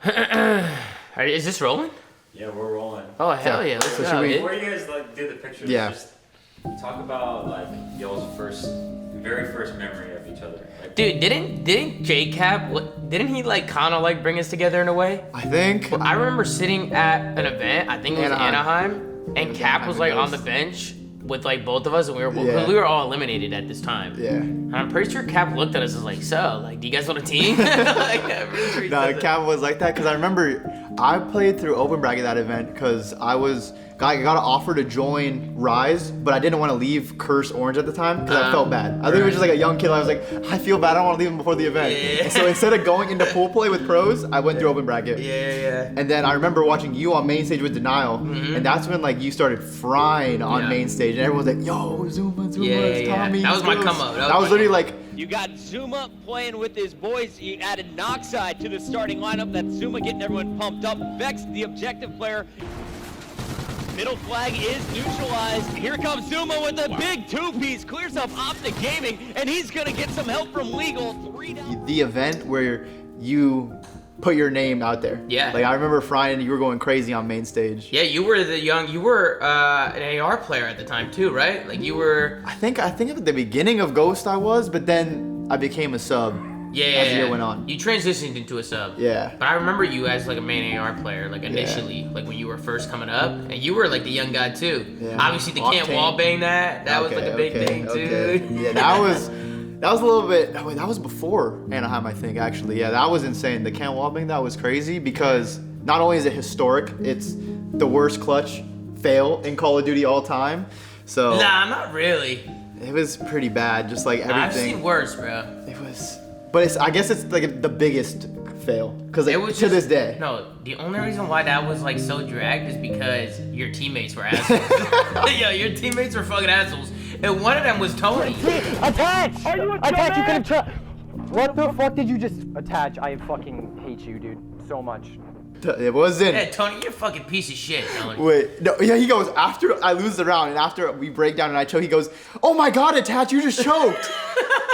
Is this rolling? Yeah, we're rolling. Oh hell yeah! Let's go. Before you guys do the pictures, just talk about like y'all's very first memory of each other. Like, dude, didn't J-Cap, didn't he like kind of like bring us together in a way? I think. Well, I remember sitting at an event, I think it was Anaheim, and Cap was like on the bench with like both of us, and we were all eliminated at this time. Yeah. And I'm pretty sure Cap looked at us and was like, so, like, do you guys want a team? Like, no, Cap was like that because I remember I played through open bracket that event because I got an offer to join Rise, but I didn't want to leave Curse Orange at the time because I felt bad. I think it was just like a young kid. I was like, I feel bad. I don't want to leave him before the event. Yeah. And so instead of going into pool play with pros, I went through open bracket. Yeah. And then I remember watching you on main stage with Denial, and that's when like you started frying on main stage, and everyone's like, "Yo, ZooMaa, it's Tommy." That was my come up. That was literally like. You got ZooMaa playing with his boys. You added Noxide to the starting lineup. That's ZooMaa getting everyone pumped up. Vex, the objective player. Middle flag is neutralized. Here comes ZooMaa with a big two-piece. Clears up Optic Gaming, and he's going to get some help from Legal. 3 down. The event where you put your name out there. Yeah. Like I remember Friday, you were going crazy on main stage. Yeah, you were an AR player at the time too, right? Like you were. I think at the beginning of Ghost I was, but then I became a sub. As the year went on. You transitioned into a sub. Yeah. But I remember you as like a main AR player, like initially, like when you were first coming up, and you were like the young guy too. Yeah. Obviously, the can't wallbang that was like a big thing too. Yeah, that was a little bit. That was before Anaheim, I think. Actually, yeah, that was insane. The can't wallbang, that was crazy because not only is it historic, it's the worst clutch fail in Call of Duty all time. So. Nah, not really. It was pretty bad, just like everything. I've seen worse, bro. It was. But I guess it's like the biggest fail because like, to this day. No, the only reason why that was like so dragged is because your teammates were assholes. Yo, your teammates were fucking assholes, and one of them was Tony. Attach! Are you a Attach! You dumbass? couldn't try. What the fuck did you just attach? I fucking hate you, dude, so much. It wasn't. Yeah, Tony, you're a fucking piece of shit, Tony. Wait, no, yeah, he goes, after I lose the round and after we break down and I choke, he goes, oh my god, Attach, you just choked.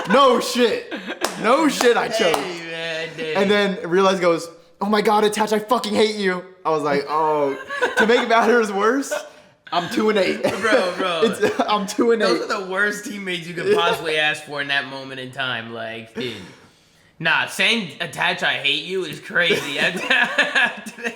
No shit, I choked. Hey, man, and then Realize goes, oh my god, Attach, I fucking hate you. I was like, oh, to make matters worse, I'm 2-8. Bro. I'm 2-8. Those are the worst teammates you could possibly ask for in that moment in time. Like, dude. Nah, saying Attach I hate you is crazy. Yeah,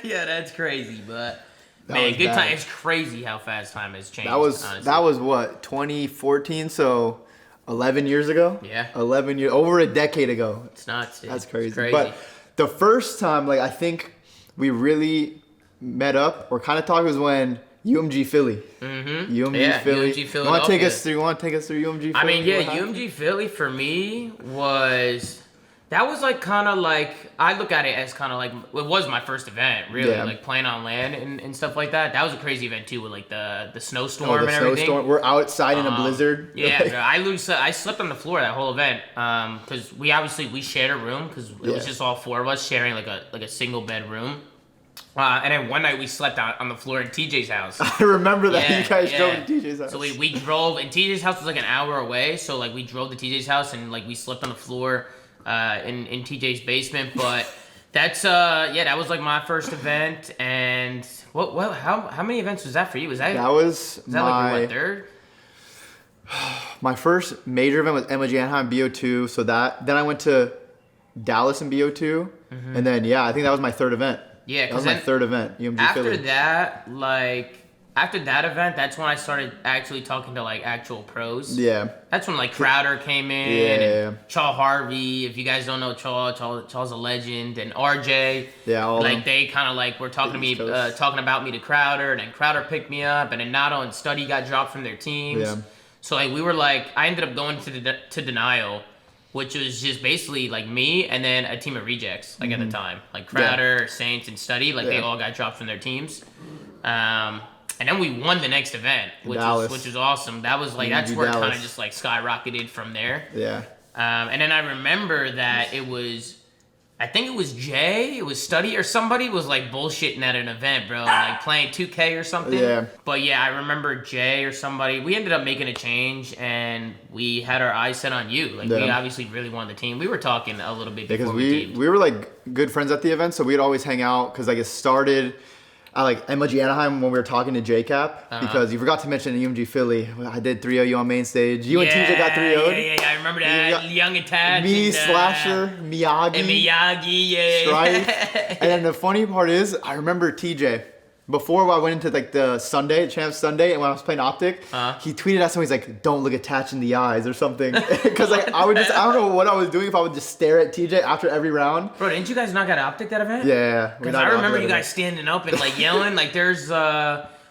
that's crazy, but man, good time. It's crazy how fast time has changed. That was what, 2014, so 11 years ago? Yeah. 11 years, over a decade ago. It's nuts, dude. That's crazy. It's crazy. But the first time, like, I think we really met up or kind of talked was when UMG Philly. UMG Philly. UMG Philly. You want to take us through UMG Philly? I mean, yeah, UMG Philly for me was... That was like kind of like, I look at it as kind of like, it was my first event, really, like playing on land and stuff like that. That was a crazy event too with like the snowstorm and everything. Snowstorm. We're outside in a blizzard. Yeah, I slept on the floor that whole event because we shared a room because it was just all four of us sharing like a single bed room. And then one night we slept out on the floor in TJ's house. I remember that you guys drove to TJ's house. So we drove, and TJ's house was like an hour away. So like we drove to TJ's house and like we slept on the floor in TJ's basement. But that's that was like my first event. And how many events was that for you? Was that like your third? My first major event was MLG Anaheim BO2. So then I went to Dallas in BO2, and then I think that was my third event. Yeah, that was my third event. UMG Philly. After that event, that's when I started actually talking to like actual pros. Yeah. That's when like Crowder came in, and Chaw Harvey. If you guys don't know Chaw's a legend, and RJ. Yeah, all like they kind of like were talking to me, talking about me to Crowder, and then Crowder picked me up, and then Nato and Study got dropped from their teams. Yeah. So like we were like, I ended up going to Denial, which was just basically like me and then a team of rejects, like at the time. Like Crowder, Saints, and Study, like they all got dropped from their teams. And then we won the next event, which was awesome. That was like, that's where it kind of just like skyrocketed from there. Yeah. And then I remember that it was I think it was Jay, it was Study, or somebody was like bullshitting at an event, bro, like playing 2K or something. Yeah. But yeah, I remember Jay or somebody, we ended up making a change and we had our eyes set on you. Like we obviously really wanted the team. We were talking a little bit before we were like good friends at the event, so we'd always hang out because like it started at like MLG Anaheim when we were talking to JCap because you forgot to mention UMG Philly. I did 3-0 you on main stage. You and TJ got 3-0'd. Yeah, I remember that. Young Attach. Me, Slasher, Miyagi. And Miyagi, Strife. And then the funny part is, I remember TJ. Before I went into like the Sunday, Champs Sunday, and when I was playing Optic, he tweeted at someone, he's like, don't look Attach in the eyes or something. Because like I don't know what I was doing if I would just stare at TJ after every round. Bro, didn't you guys knock out Optic that event? Yeah. Because I remember you guys standing up and like yelling, like there's,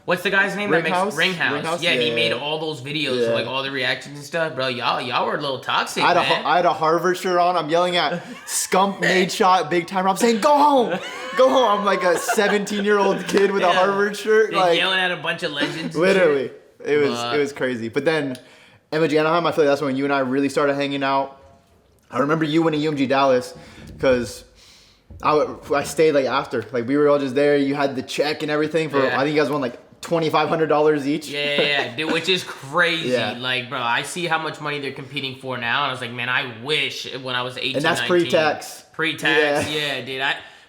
what's the guy's name Ringhouse? that makes Ringhouse? Yeah, he made all those videos of like all the reactions and stuff. Bro, y'all were a little toxic, man. I had a Harvard shirt on. I'm yelling at Scump, Nade Shot, Big Timer. I'm saying, go home. Go home. I'm like a 17-year-old kid with a Harvard shirt. Like yelling at a bunch of legends. Literally. It was crazy. But then MLG Anaheim, I feel like that's when you and I really started hanging out. I remember you winning UMG Dallas because I stayed like after. Like we were all just there. You had the check and everything for I think you guys won like $2,500 each. Yeah, dude, which is crazy. Yeah. Like, bro, I see how much money they're competing for now, and I was like, man, I wish when I was 18, and that's 19, pre-tax. Pre-tax, yeah, dude.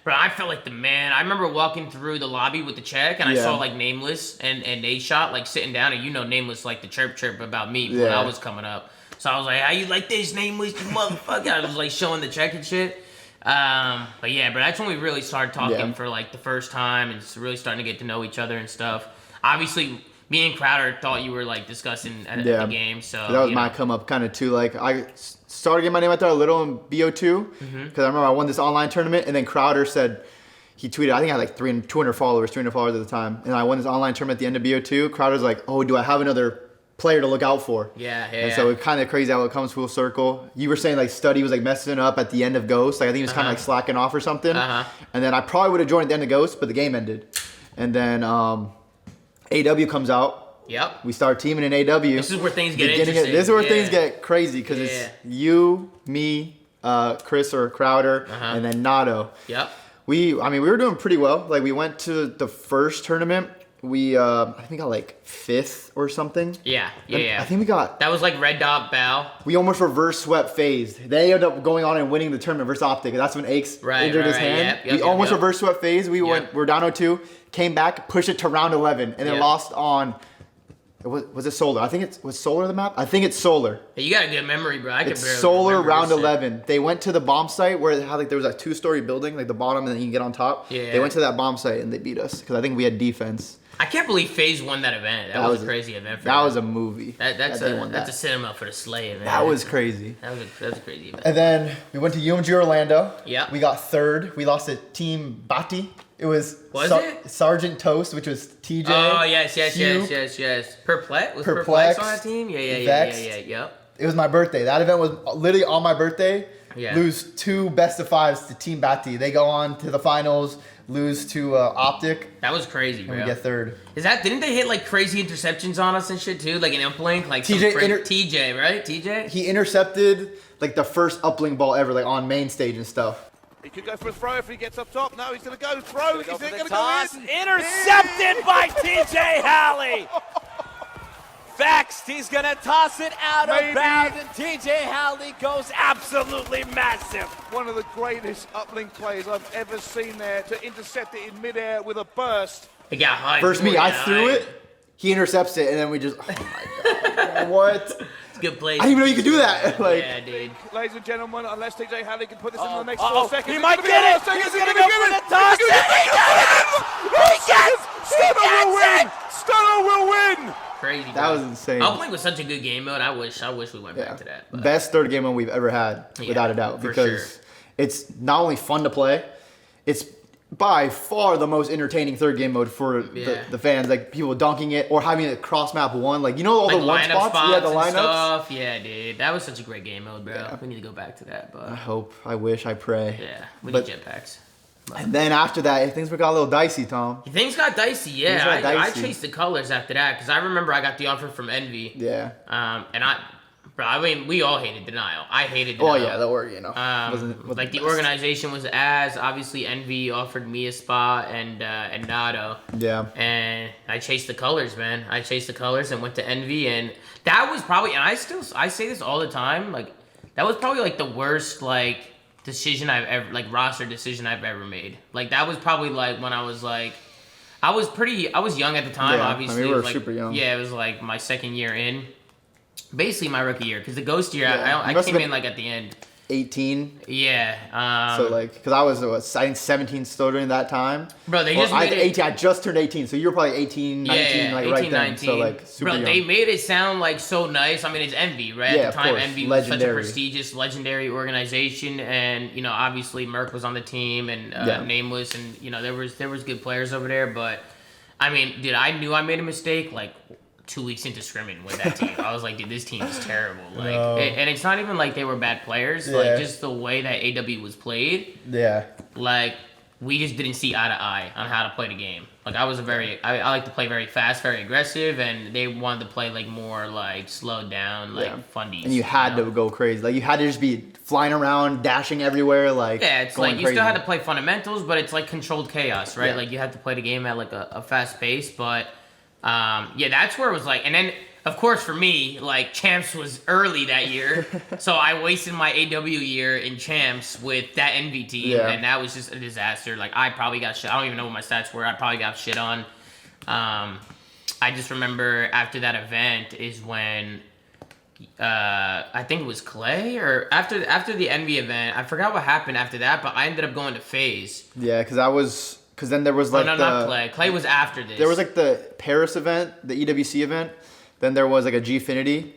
I felt like the man. I remember walking through the lobby with the check, and I saw like Nameless and Nade Shot like sitting down, and Nameless like the chirp about me when I was coming up. So I was like, how you like this, Nameless, you motherfucker? I was like showing the check and shit. But yeah, but that's when we really started talking for like the first time and just really starting to get to know each other and stuff. Obviously, me and Crowder thought you were like discussing at the game, so that was my come up kind of too. Like I started getting my name out there a little in BO2 because I remember I won this online tournament, and then Crowder said he tweeted. I think I had like 300 followers at the time, and I won this online tournament at the end of BO2. Crowder's like, oh, do I have another player to look out for? And so it's kind of crazy how it comes full circle. You were saying like Study was like messing up at the end of Ghost. Like I think he was kind of like slacking off or something. And then I probably would have joined at the end of Ghost, but the game ended. And then AW comes out. Yep. We start teaming in AW. This is where things get interesting. This is where things get crazy because it's you, me, Chris or Crowder, and then Nato. Yep. We were doing pretty well. Like we went to the first tournament. We I think we got like 5th or something. Yeah. I think we got. That was like Red Dot Bow. We almost reverse swept FaZe. They ended up going on and winning the tournament versus Optic. That's when Aches injured his hand. We almost reverse swept FaZe. We're down 0-2. Came back, pushed it to round 11, and then lost on. Was it Solar? I think was Solar the map? I think it's Solar. Hey, you got a good memory, bro. It's Solar round 11. They went to the bomb site where it had like there was a 2-story building, like the bottom, and then you can get on top. Yeah. They went to that bomb site and they beat us because I think we had defense. I can't believe FaZe won that event. That was a crazy event for them. That was a movie. That's a cinema for the Slay event. That was crazy. That was a crazy event. And then we went to UMG Orlando. Yeah. We got 3rd. We lost to Team Bati. It was it? Sergeant Toast, which was TJ. Oh, yes. Perplex? Was Perplex on that team? Yeah. Yep. It was my birthday. That event was literally on my birthday. Yeah. Lose 2 best of 5s to Team Bati. They go on to the finals, lose to Optic. That was crazy, bro. And we get 3rd. Didn't they hit like crazy interceptions on us and shit too? Like an uplink? Like TJ, right? TJ? He intercepted like the first uplink ball ever, like on main stage and stuff. He could go for a throw if he gets up top. No, he's going to go throw. Is it going to go in? Intercepted by TJ Halley. Vexed, he's going to toss it out of bounds, and TJ Halley goes absolutely massive. One of the greatest uplink players I've ever seen there to intercept it in midair with a burst. It got high. First me, I threw it. He intercepts it, and then we just, oh my God. What? Good play. I didn't even know you could do that. Like, yeah, dude. Ladies and gentlemen, unless TJ Halley can put this in the next 4 seconds. He might get it. He's going to go for the toss. He gets it. Stunner will win. Stunner will win. Crazy. That was insane. Uplink was such a good game mode. I wish we went back to that. But. Best 3rd game mode we've ever had, without a doubt, because it's not only fun to play, it's by far the most entertaining 3rd game mode for the fans. Like people dunking it or having it cross map 1. Like all the one spots. Yeah, the lineups. Stuff. Yeah, dude. That was such a great game mode, bro. Yeah. We need to go back to that. But I hope. I wish. I pray. Yeah, we need jetpacks. And then after that, things got a little dicey, Tom. Things got dicey, yeah. I chased the colors after that because I remember I got the offer from Envy. Yeah. And Bro, I mean, we all hated Denial. I hated Denial. Oh yeah, that were wasn't like the organization was ass. Obviously, Envy offered me a spot and Nato. Yeah. And I chased the colors, man. I chased the colors and went to Envy, and that was probably. And I say this all the time. Like that was probably like the worst decision I've ever roster decision I've ever made. Like that was probably like when I was like. I was young at the time, obviously. I mean, we were super young. Yeah, it was like my second year in. Basically my rookie year, because the Ghost year, Yeah. I came in at the end. 18. Yeah. So because I was 17 still during that time. Bro, they just made it 18. I just turned 18, so you were probably 18, 19, 18, right then. 19. So super young. They made it sound so nice. I mean, it's Envy, right? Yeah, At the time, of course. Envy was such a prestigious, legendary organization, and obviously Merc was on the team and Nameless, and there was good players over there, but I mean, dude, I knew I made a mistake 2 weeks into scrimming with that team. I was like, dude, this team is terrible. And it's not even they were bad players. Just the way that AW was played. Yeah. We just didn't see eye to eye on how to play the game. I like to play very fast, very aggressive, and they wanted to play more slowed down, fundies. And you had to go crazy. You had to just be flying around, dashing everywhere, yeah, it's going you crazy. still had to play fundamentals, but it's controlled chaos, right? Yeah. You had to play the game at a fast pace, but that's where it was and then of course for me Champs was early that year, so I wasted my AW year in Champs with that Envy team, and that was just a disaster. I probably got shit. I don't even know what my stats were. I probably got shit on. I just remember after that event is when I think it was Clay, or after the Envy event, I forgot what happened after that, but I ended up going to FaZe. Yeah, because then there was not Clay. Clay was after this. There was the Paris event, the EWC event. Then there was a Gfinity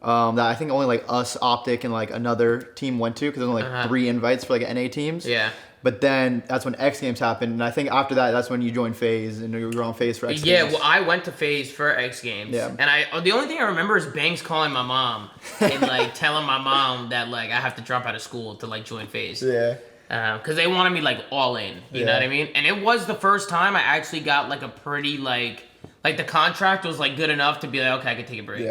that I think only us, Optic, and another team went to, because there was only 3 invites for NA teams. Yeah. But then that's when X Games happened, and I think after that, that's when you joined FaZe, and you were on FaZe for X Games. Yeah, well, I went to FaZe for X Games. Yeah. And the only thing I remember is Banks calling my mom and telling my mom that I have to drop out of school to join FaZe. Yeah. Because they wanted me all in, you know what I mean? And it was the first time I actually got a pretty the contract was good enough to be okay, I could take a break,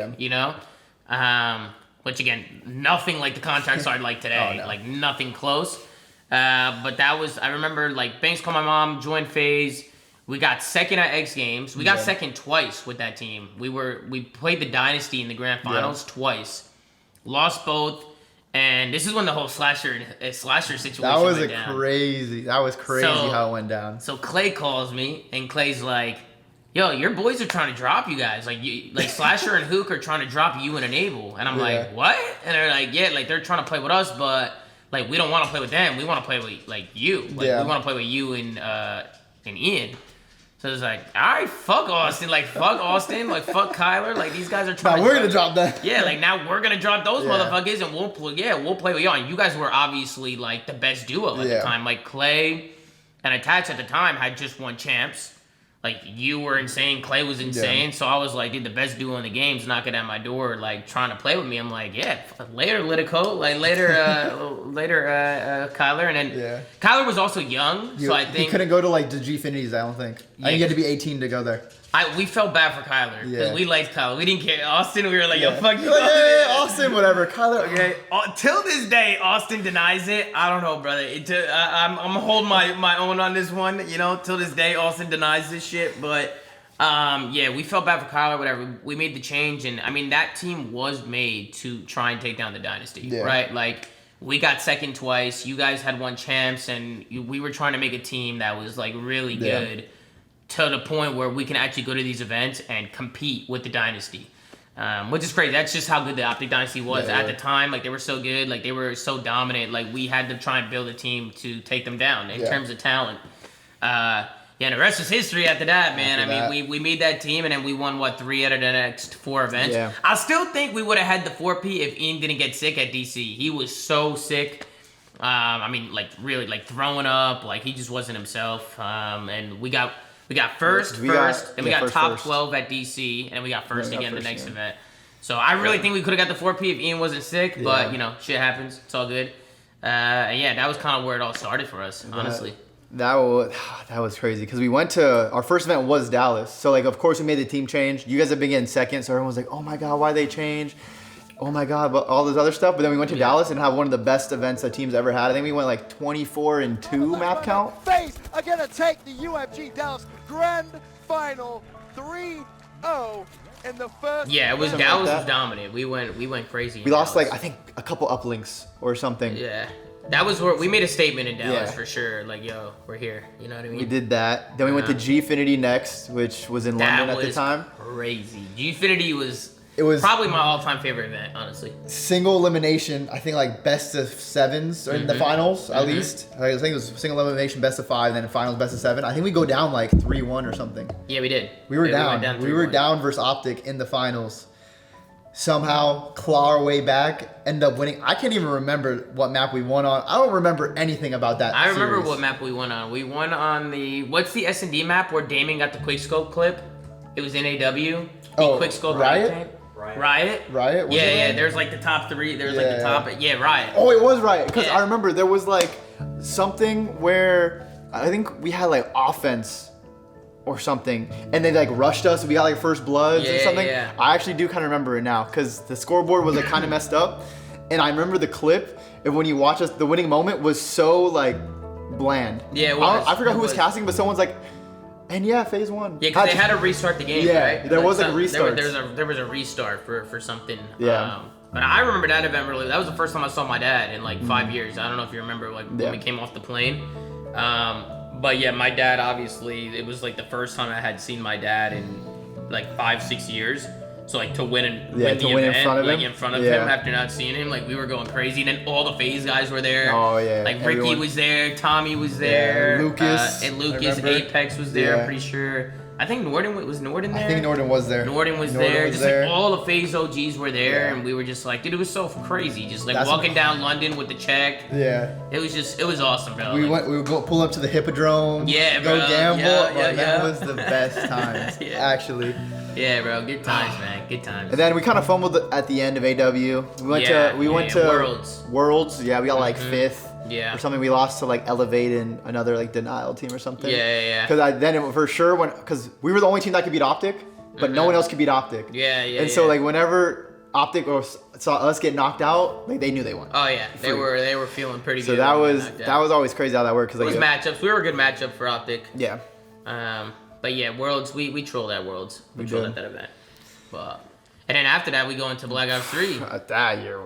which again, nothing like the contracts are today, Oh, no. Nothing close. But that was, I remember Banks called my mom, joined FaZe. We got second at X Games. We got second twice with that team. We played the Dynasty in the grand finals twice, lost both. And this is when the whole slasher situation That was went down. crazy. That was crazy how it went down. So Clay calls me, and Clay's like, "Yo, your boys are trying to drop you guys. Slasher and Hook are trying to drop you and Enable." And I'm like, "What?" And they're like, "Yeah, they're trying to play with us, but we don't want to play with them. We want to play with you. We want to play with you and Ian." So it's all right, fuck Austin, fuck Austin, fuck Kyler, these guys are trying. Now we're gonna drop that. Yeah, now we're gonna drop those motherfuckers, and we'll play with y'all. And you guys were obviously the best duo at the time. Clay and Attach at the time had just won Champs. You were insane, Clay was insane. So I was dude, the best duo in the game's knocking at my door, trying to play with me. I'm later, Litico, later, Kyler, and then Kyler was also young, so I think he couldn't go to the Gfinities. I don't think. I think you had to be 18 to go there. We felt bad for Kyler because we liked Kyler. We didn't care. Austin, we were yo, fuck you. Austin, whatever. Kyler, okay. Till this day, Austin denies it. I don't know, brother. I'm gonna hold my own on this one. Till this day, Austin denies this shit. But we felt bad for Kyler. Whatever. We made the change, and I mean that team was made to try and take down the Dynasty, right? We got second twice. You guys had won Champs, and we were trying to make a team that was really good. To the point where we can actually go to these events and compete with the Dynasty, which is crazy. That's just how good the Optic Dynasty was at the time. They were so good. They were so dominant. We had to try and build a team to take them down in terms of talent. And the rest is history after that, man. We made that team, and then we won, 3 out of the next 4 events. Yeah. I still think we would have had the 4P if Ian didn't get sick at DC. He was so sick. Really, throwing up. He just wasn't himself. And we got first, and we got top 12 at DC, and we got first again the next event. So I really think we could have got the 4P if Ian wasn't sick, but shit happens. It's all good. That was kind of where it all started for us, honestly. That was crazy because we went to our first event was Dallas. So of course we made the team change. You guys have been getting second, so everyone was like, "Oh my god, why they change?" oh my God, but all this other stuff. But then we went to Dallas and had one of the best events that team's ever had. I think we went like 24-2 map count. FaZe are going to take the UFG Dallas Grand Final 3-0 in the first. Yeah, it was Dallas was dominant. We went crazy. We lost like I think a couple uplinks or something. Yeah. That was where we made a statement in Dallas for sure. Like, yo, we're here. You know what I mean? We did that. Then we went to Gfinity next, which was in London at the time. Crazy. Gfinity was probably my all-time favorite event, honestly. Single elimination, I think like best of 7s or in the finals at least. I think it was single elimination best of 5, then the finals best of 7. I think we go down like 3-1 or something. Yeah, we did. We were down. We were down versus Optic in the finals. Somehow claw our way back, end up winning. I can't even remember what map we won on. I don't remember anything about that. I remember what map we won on. We won on what's the S&D map where Damien got the quickscope clip? It was NAW. Quickscope Riot? Riot? Riot? Yeah. There's like the top 3. There's like the top. Yeah, Riot. Oh, it was Riot. Because I remember there was like something where I think we had like offense or something, and they like rushed us. We got like first bloods or something. Yeah. I actually do kind of remember it now because the scoreboard was like kind of messed up, and I remember the clip. And when you watch us, the winning moment was so like bland. Yeah, it was. I forgot who was casting, but someone's like, and yeah, FaZe won. Yeah, because they had to restart the game. Yeah, right? there was like a restart. There was a restart for something. Yeah. But I remember that event really. That was the first time I saw my dad in like 5 years. I don't know if you remember like when we came off the plane. But yeah, my dad obviously, it was like the first time I had seen my dad in like 5-6 years. So like to win the event, in front of him after not seeing him, like we were going crazy. And then all the FaZe guys were there. Oh yeah. Like Ricky was there, Tommy was there, Lucas, Apex was there. I'm pretty sure. I think Norden was there. I think Norden was there. Norden was there. Just like all the FaZe OGs were there, and we were just like, dude, it was so crazy. Just like walking down London with the check. Yeah. It was awesome, bro. We would go pull up to the Hippodrome. Yeah, bro. Go gamble. That was the best times, actually. Yeah, bro. Good times, man. Good times. And then we kind of fumbled at the end of AW. We went to Worlds. Worlds. Yeah, we got like 5th. Yeah. Or something. We lost to like Elevate and another like Denial team or something. Yeah. Because for sure because we were the only team that could beat Optic, but no one else could beat Optic. Yeah. And so like whenever Optic saw us get knocked out, like they knew they won. Oh yeah, they were feeling pretty good. So that was always crazy how that worked. It was matchups. We were a good matchup for Optic. Yeah. But yeah, Worlds. We trolled at Worlds. We trolled at that event. But. And then after that, we go into Black Ops 3. That year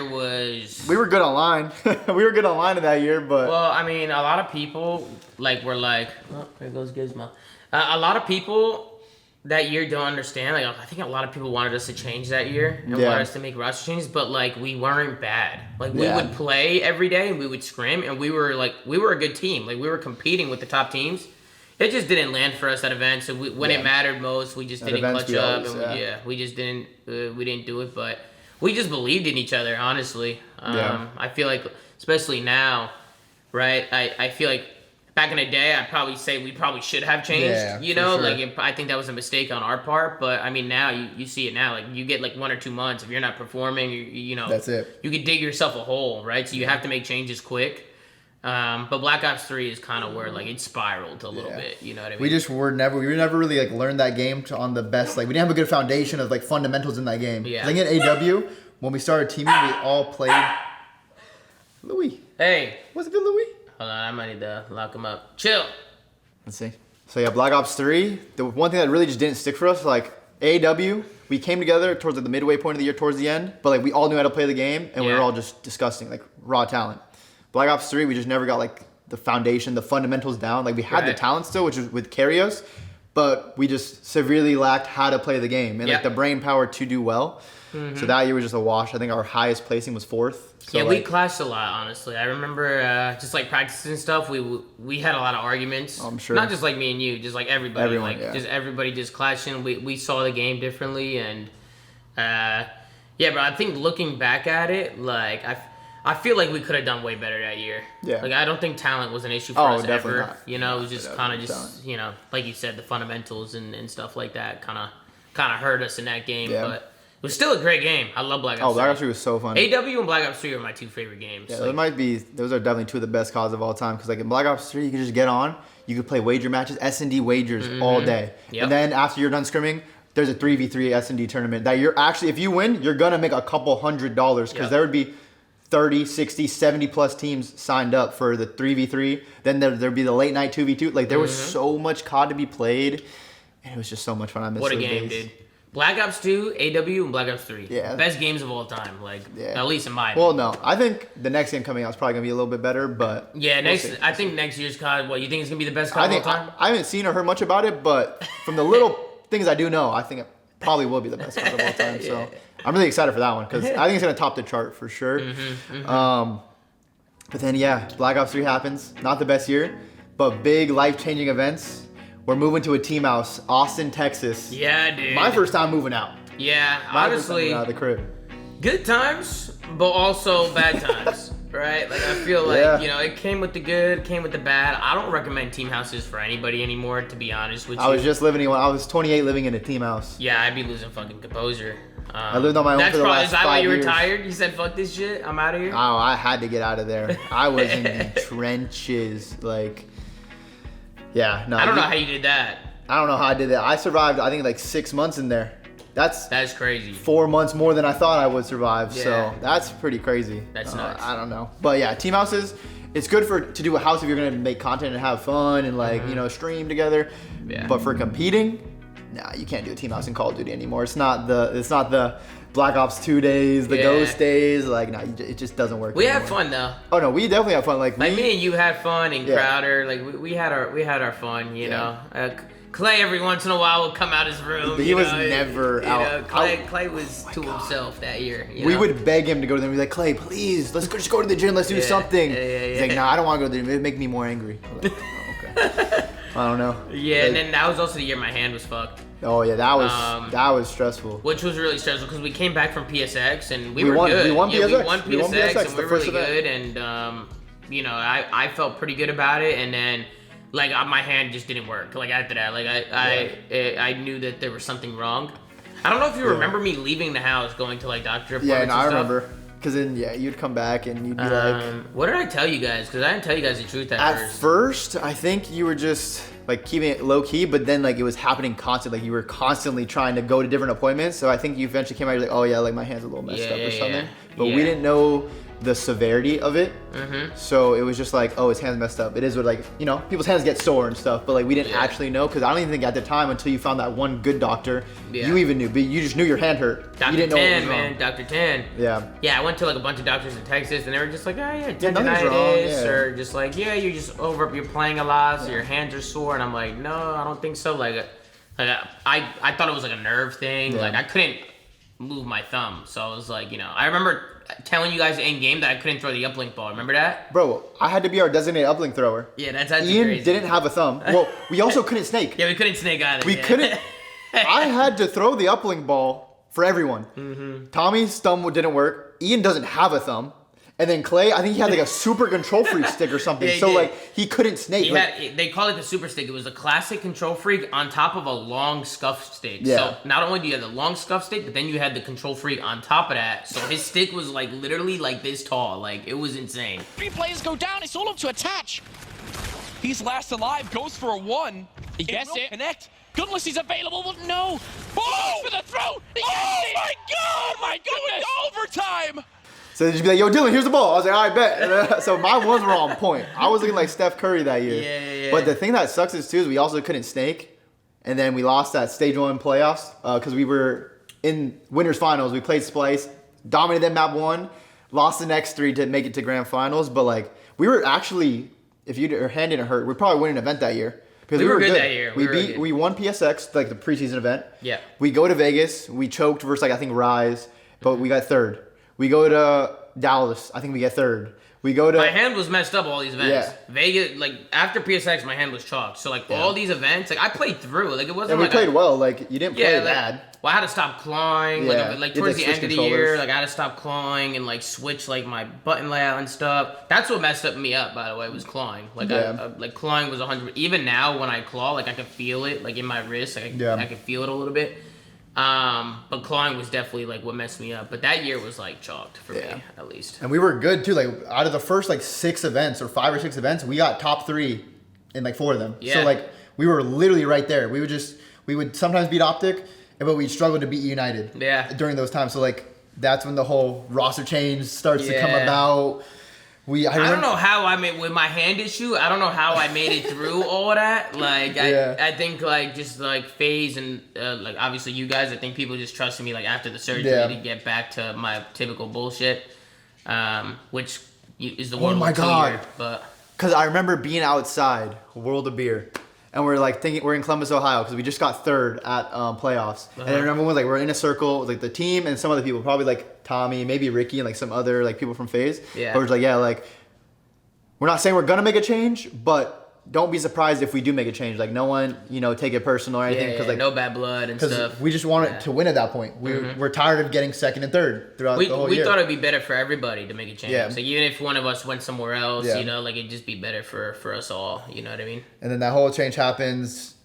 was... We were good online. We were good online in that year, but... Well, I mean, a lot of people, like, were like... Oh, there goes Gizmo. A lot of people that year don't understand. Like, I think a lot of people wanted us to change that year and wanted us to make roster changes, but, like, we weren't bad. Like, we would play every day, and we would scrim, and we were a good team. Like, we were competing with the top teams. It just didn't land for us at events. So when it mattered most, we just didn't clutch up. We just didn't. We didn't do it. But we just believed in each other. Honestly, I feel like, especially now, right? I feel like back in the day, I'd probably say we probably should have changed. I think that was a mistake on our part. But I mean, now you see it now. Like you get like 1 or 2 months if you're not performing. You know, that's it. You could dig yourself a hole, right? So you have to make changes quick. But Black Ops 3 is kind of where like it spiraled a little bit, you know what I mean? We were never really like learned that game on the best. Like we didn't have a good foundation of like fundamentals in that game. Yeah. I think at AW when we started teaming, we all played. Louis. Hey. Was it good, Louis? Hold on, I might need to lock him up. Chill. Let's see. So yeah, Black Ops 3. The one thing that really just didn't stick for us, like AW, we came together towards like, the midway point of the year, towards the end, but like we all knew how to play the game, and we were all just disgusting, like raw talent. Black Ops 3, we just never got like the foundation, the fundamentals down. Like we had the talent still, which was with Karios, but we just severely lacked how to play the game and like the brain power to do well. So that year was just a wash. I think our highest placing was 4th. So we clashed a lot, honestly. I remember just like practicing and stuff. We had a lot of arguments. I'm sure. Not just like me and you, just like everybody. Just everybody just clashing. We saw the game differently, and but I think looking back at it, like I feel like we could have done way better that year. Yeah. Like I don't think talent was an issue for us ever. Not. You know, it was just kind of just you know, like you said, the fundamentals and stuff like that kind of hurt us in that game. Yeah. But it was still a great game. I love Black Ops 3. Oh, Black Ops 3 was so fun. AW and Black Ops 3 are my 2 favorite games. Yeah, those are definitely 2 of the best CODs of all time. Because like in Black Ops 3, you could just get on, you could play wager matches, S&D wagers all day. Yep. And then after you're done scrimming, there's a 3v3 S&D tournament that you're actually, if you win, you're going to make a couple $100 because there would be 30, 60, 70 plus teams signed up for the 3v3. Then there'd be the late night 2v2. Like there was so much COD to be played, and it was just so much fun. I miss what a those game, days. dude. Black Ops 2, AW, and Black Ops 3. Yeah. Best games of all time. Like, at least in my Well, opinion. no. I think the next game coming out is probably going to be a little bit better, but... Yeah, I think next year's COD, what, you think it's going to be the best COD of all time? I haven't seen or heard much about it, but from the little things I do know, I think it probably will be the best COD of all time. So I'm really excited for that one because I think it's going to top the chart for sure. But then, Black Ops 3 happens. Not the best year, but big life-changing events. We're moving to a team house, Austin, Texas. Yeah, dude. My first time moving out. Yeah, My first time honestly, moving out of the crib. good times, but also bad times, right? Like, I feel like, it came with the good, came with the bad. I don't recommend team houses for anybody anymore, to be honest with you. I was 28 living in a team house. Yeah, I'd be losing fucking composure. I lived on my own for the last 5 years. Is that why you retired? You said, fuck this shit, I'm out of here? Oh, I had to get out of there. I was in the trenches. Like, I don't know how you did that. I don't know how I did that. I survived, I think, like 6 months in there. That's crazy. 4 months more than I thought I would survive. Yeah. So that's pretty crazy. That's nuts. I don't know. But yeah, team houses, it's good to do a house if you're going to make content and have fun and like, stream together. Yeah. But for competing, nah, you can't do a team house in Call of Duty anymore. It's not the Black Ops 2 days, the Ghost days. Like, no, it just doesn't work. We anymore. had fun though. Oh no, we definitely had fun. Like me and you had fun, and Crowder, like we had our fun. You know, Clay every once in a while would come out his room. But he was never out. Clay was to himself that year. We would beg him to go to the gym. We'd be like, Clay, please, let's just go to the gym. Let's do something. He's like, no, I don't want to go to the gym. It'd make me more angry. I'm like, oh, okay. I don't know. Yeah, and then that was also the year my hand was fucked. Oh yeah, that was stressful. Which was really stressful because we came back from PSX and we were good. We won PSX. We won PSX and we were really good, and I felt pretty good about it. And then like my hand just didn't work. Like after that, like I knew that there was something wrong. I don't know if you remember me leaving the house going to like doctor appointments. Yeah, no, I remember. Cause then you'd come back and you'd be like, what did I tell you guys? Because I didn't tell you guys the truth at first. I think you were just like keeping it low key, but then like it was happening constantly. Like you were constantly trying to go to different appointments. So I think you eventually came out, you're like, oh yeah, like my hand's a little messed up or something. But we didn't know the severity of it. So it was just like, oh, his hand's messed up. It is what, like, people's hands get sore and stuff, but like we didn't actually know, because I don't even think at the time, until you found that one good doctor, you even knew. But you just knew your hand hurt. Dr. You didn't know what was man, wrong. Dr. Tan. Yeah. Yeah, I went to like a bunch of doctors in Texas, and they were just like, oh yeah, nothing's wrong, tendonitis, or just like, yeah, you're just you're playing a lot, so your hands are sore. And I'm like, no, I don't think so. Like I thought it was like a nerve thing. Like I couldn't move my thumb, so I was like, I remember telling you guys in game that I couldn't throw the uplink ball. Remember that? Bro, I had to be our designated uplink thrower. Yeah, that's actually Ian crazy. didn't have a thumb. Well, we also couldn't snake. Yeah, we couldn't snake either. We couldn't. I had to throw the uplink ball for everyone. Tommy's thumb didn't work. Ian doesn't have a thumb. And then Clay, I think he had like a super control freak stick or something. So like he couldn't snake. They call it the super stick. It was a classic control freak on top of a long scuff stick. Yeah. So not only do you have the long scuff stick, but then you had the control freak on top of that. So his stick was like literally like this tall. Like it was insane. 3 players go down. It's all up to Attach. He's last alive. Goes for a 1. He gets it. Connect. Goodness, he's available, but no. Oh! For the throw. My God! My goodness! Overtime. So they'd just be like, yo, Dylan, here's the ball. I was like, all right, bet. So my ones were on point. I was looking like Steph Curry that year. Yeah. But the thing that sucks is we also couldn't snake. And then we lost that stage 1 playoffs because we were in winners finals. We played Splice, dominated them map 1, lost the next 3 to make it to grand finals. But like we were actually, if your hand didn't hurt, we'd probably win an event that year. Because we were good that year. We won PSX, like the preseason event. Yeah. We go to Vegas. We choked versus like I think Rise, but we got 3rd. We go to Dallas. I think we get 3rd. We go to... My hand was messed up all these events. Yeah. Vegas, like, after PSX, my hand was chalked. So, like, all these events, like, I played through. Like, it wasn't and we like played well. Like, you didn't play bad. Well, I had to stop clawing. Yeah. Like towards the end of the year, like, I had to stop clawing and, like, switch, like, my button layout and stuff. That's what messed up me up, by the way, was clawing. Like, like clawing was 100... Even now, when I claw, like, I can feel it, like, in my wrist. Like, I can feel it a little bit. But clawing was definitely like what messed me up. But that year was like chalked for me, at least. And we were good too. Like out of the first like 6 events or 5 or 6 events, we got top 3 in like 4 of them. Yeah. So like we were literally right there. We would sometimes beat Optic, but we struggled to beat United. Yeah. During those times, so like that's when the whole roster change starts to come about. I don't know how I made with my hand issue. I don't know how I made it through all of that. Like I think like just like FaZe and like obviously you guys. I think people just trusted me like after the surgery to get back to my typical bullshit, which is the World War II year. But because I remember being outside World of Beer, and we're like thinking we're in Columbus, Ohio, because we just got third at playoffs. And I remember when like we're in a circle, like the team and some other people, probably like Tommy, maybe Ricky, and like some other like people from FaZe. Yeah. But we're like, like we're not saying we're gonna make a change, but don't be surprised if we do make a change. Like no one, take it personal or anything, because like no bad blood and stuff. We just wanted to win at that point. We're tired of getting second and third throughout the whole year. We thought it'd be better for everybody to make a change. Yeah. So even if one of us went somewhere else, like it'd just be better for us all. You know what I mean? And then that whole change happens.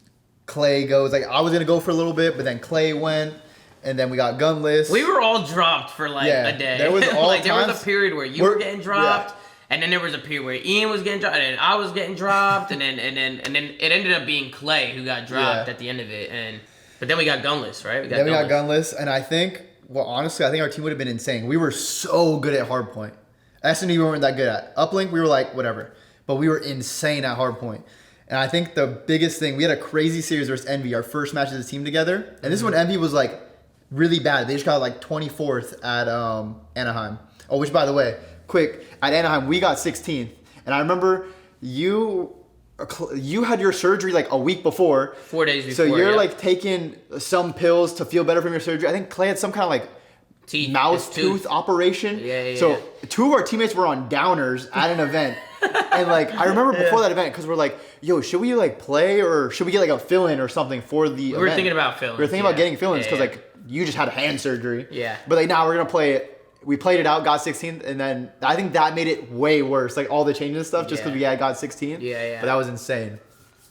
Clay goes. Like I was gonna go for a little bit, but then Clay went, and then we got gunless. We were all dropped for like a day. There was all there was a period where you were getting dropped. Yeah. And then there was a period where Ian was getting dropped, and then I was getting dropped, and then it ended up being Clay who got dropped at the end of it. But then we got gunless, right? We got gunless, and I think, honestly, I think our team would have been insane. We were so good at hardpoint. S&D we weren't that good at. Uplink, we were like, whatever. But we were insane at hardpoint. And I think the biggest thing, we had a crazy series versus Envy, our first match as a team together. And this is when Envy was like really bad. They just got like 24th at Anaheim. Oh, which by the way, quick, at Anaheim, we got 16th. And I remember you had your surgery like a week before. 4 days before. So you're like taking some pills to feel better from your surgery. I think Clay had some kind of like tooth operation. Yeah. So 2 of our teammates were on downers at an event. And like I remember before that event, because we're like, yo, should we like play or should we get like a fill-in or something for the event? We were thinking about fill-ins. We were thinking about getting fill-ins because like you just had hand surgery. Yeah. But like now we're gonna play it. We played it out, got 16th, and then I think that made it way worse. Like all the changes and stuff, just because we got 16th. Yeah. But that was insane.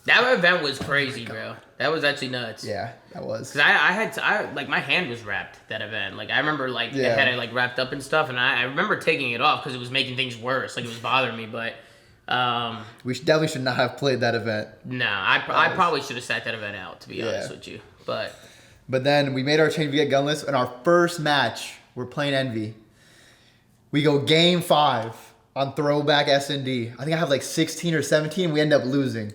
That event was crazy, bro. That was actually nuts. Yeah, that was. Cause I like my hand was wrapped that event. Like I remember like I had it like wrapped up and stuff, and I remember taking it off because it was making things worse. Like it was bothering me, but. We definitely should not have played that event. No, I probably should have sat that event out, to be honest with you. But then we made our change. We get gunless, and our first match, we're playing Envy. We go game 5 on throwback S&D. I think I have like 16 or 17. We end up losing,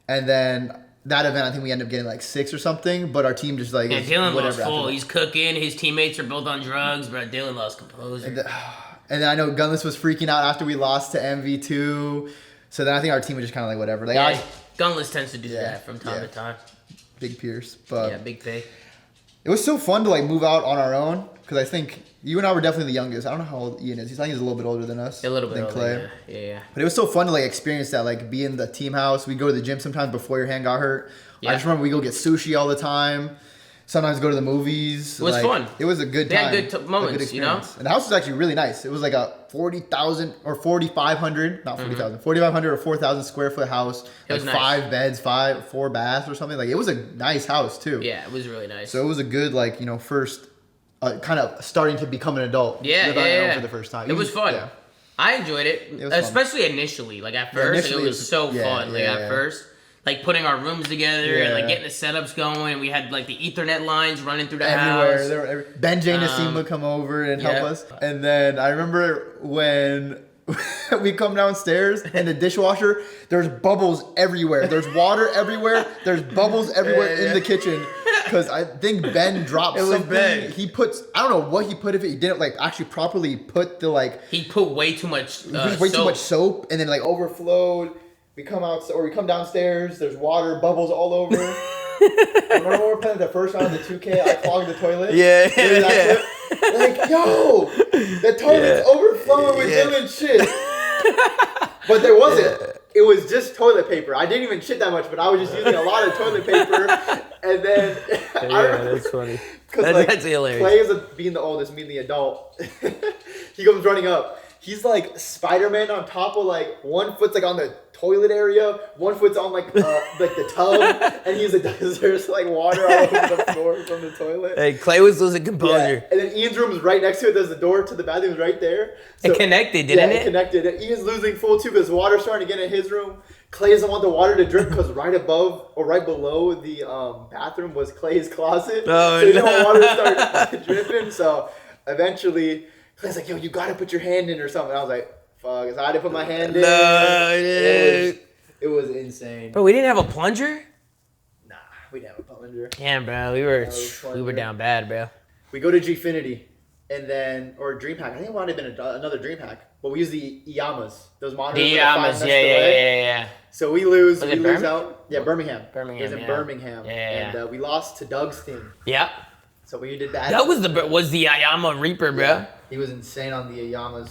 and then that event I think we end up getting like 6 or something. But our team just like Dylan lost full. He's cooking. His teammates are both on drugs, but Dylan lost composure. And then I know Gunless was freaking out after we lost to MV2. So then I think our team was just kind of like whatever. Like, Gunless tends to do that from time to time. Big Pierce, but Big Pay. It was so fun to like move out on our own because I think you and I were definitely the youngest. I don't know how old Ian is. I think he's a little bit older than us. A little bit older, Clay. Yeah. But it was so fun to like experience that, like be in the team house. We go to the gym sometimes before your hand got hurt. I just remember we go get sushi all the time. Sometimes go to the movies. It was fun. It was a good time. They had good moments, you know? And the house was actually really nice. It was like a 40,000 or 4,500, not 40,000, 4,500 or 4,000 square foot house. It was nice. 5 beds, 4 baths or something. Like it was a nice house too. Yeah, it was really nice. So it was a good first kind of starting to become an adult. Yeah. For the first time. It was fun. Yeah. I enjoyed it, especially fun. Initially. Like at first, it was so fun. Like at first. Like putting our rooms together and like getting the setups going. We had like the Ethernet lines running through the house. There were Ben J. Nassim would come over and help us. And then I remember when we come downstairs and the dishwasher, there's bubbles everywhere. There's water everywhere. There's bubbles everywhere in the kitchen. Because I think Ben dropped something. Ben. He puts, I don't know what he put if he didn't like actually properly put the like. He put way too much soap. Too much soap and then like overflowed. We come downstairs, there's water, bubbles all over. Remember when we were playing the first round of the 2K, I clogged the toilet? Yeah. Like, yo, the toilet's overflowing with Dylan shit. But there wasn't. It was just toilet paper. I didn't even shit that much, but I was just using a lot of toilet paper. And then that's funny. That's hilarious. Clay is being the oldest, me the adult. He comes running up. he's like Spider-Man on top of like one foot's like on the toilet area, one foot's on like the tub, and he's like there's like water all over the floor from the toilet. Hey, Clay was losing composure. Yeah. And then Ian's room is right next to it. There's the door to the bathroom right there. So, it connected, didn't it? It connected. And Ian's losing full tube. His water starting to get in his room. Clay doesn't want the water to drip because right above or right below the bathroom was Clay's closet. Oh, so you know water started dripping. So eventually, Clay's like, "Yo, you gotta put your hand in or something." I was like, "Fuck!" So I had to put my hand in. No, dude. It was insane. Bro, we didn't have a plunger? Nah, we didn't have a plunger. Damn, bro, we were down bad, bro. We go to Gfinity, and then or DreamHack. I think it might have been another DreamHack, but we use the Iyamas. Those monitors. The Iyamas, yeah. So we lose. Was we it lose Birmingham? out. Yeah, Birmingham. Birmingham, It was in yeah. Birmingham. Yeah. And we lost to Doug's team. Yep. So we did that. That was the Ayama Reaper, bro. Yeah, he was insane on the Iyamas.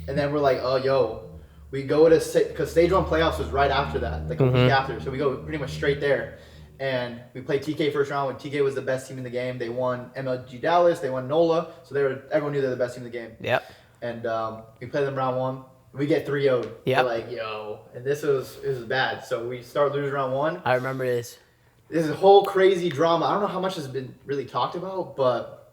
And then we're like, oh, yo, we go to because Stage 1 playoffs was right after that, like a week after. So we go pretty much straight there. And we played TK first round when TK was the best team in the game. They won MLG Dallas. They won NOLA. So everyone knew they were the best team in the game. Yep. And we play them round 1. We get 3-0'd. Yep. We're like, yo. And it was bad. So we start losing round 1. I remember this. This is a whole crazy drama. I don't know how much has been really talked about, but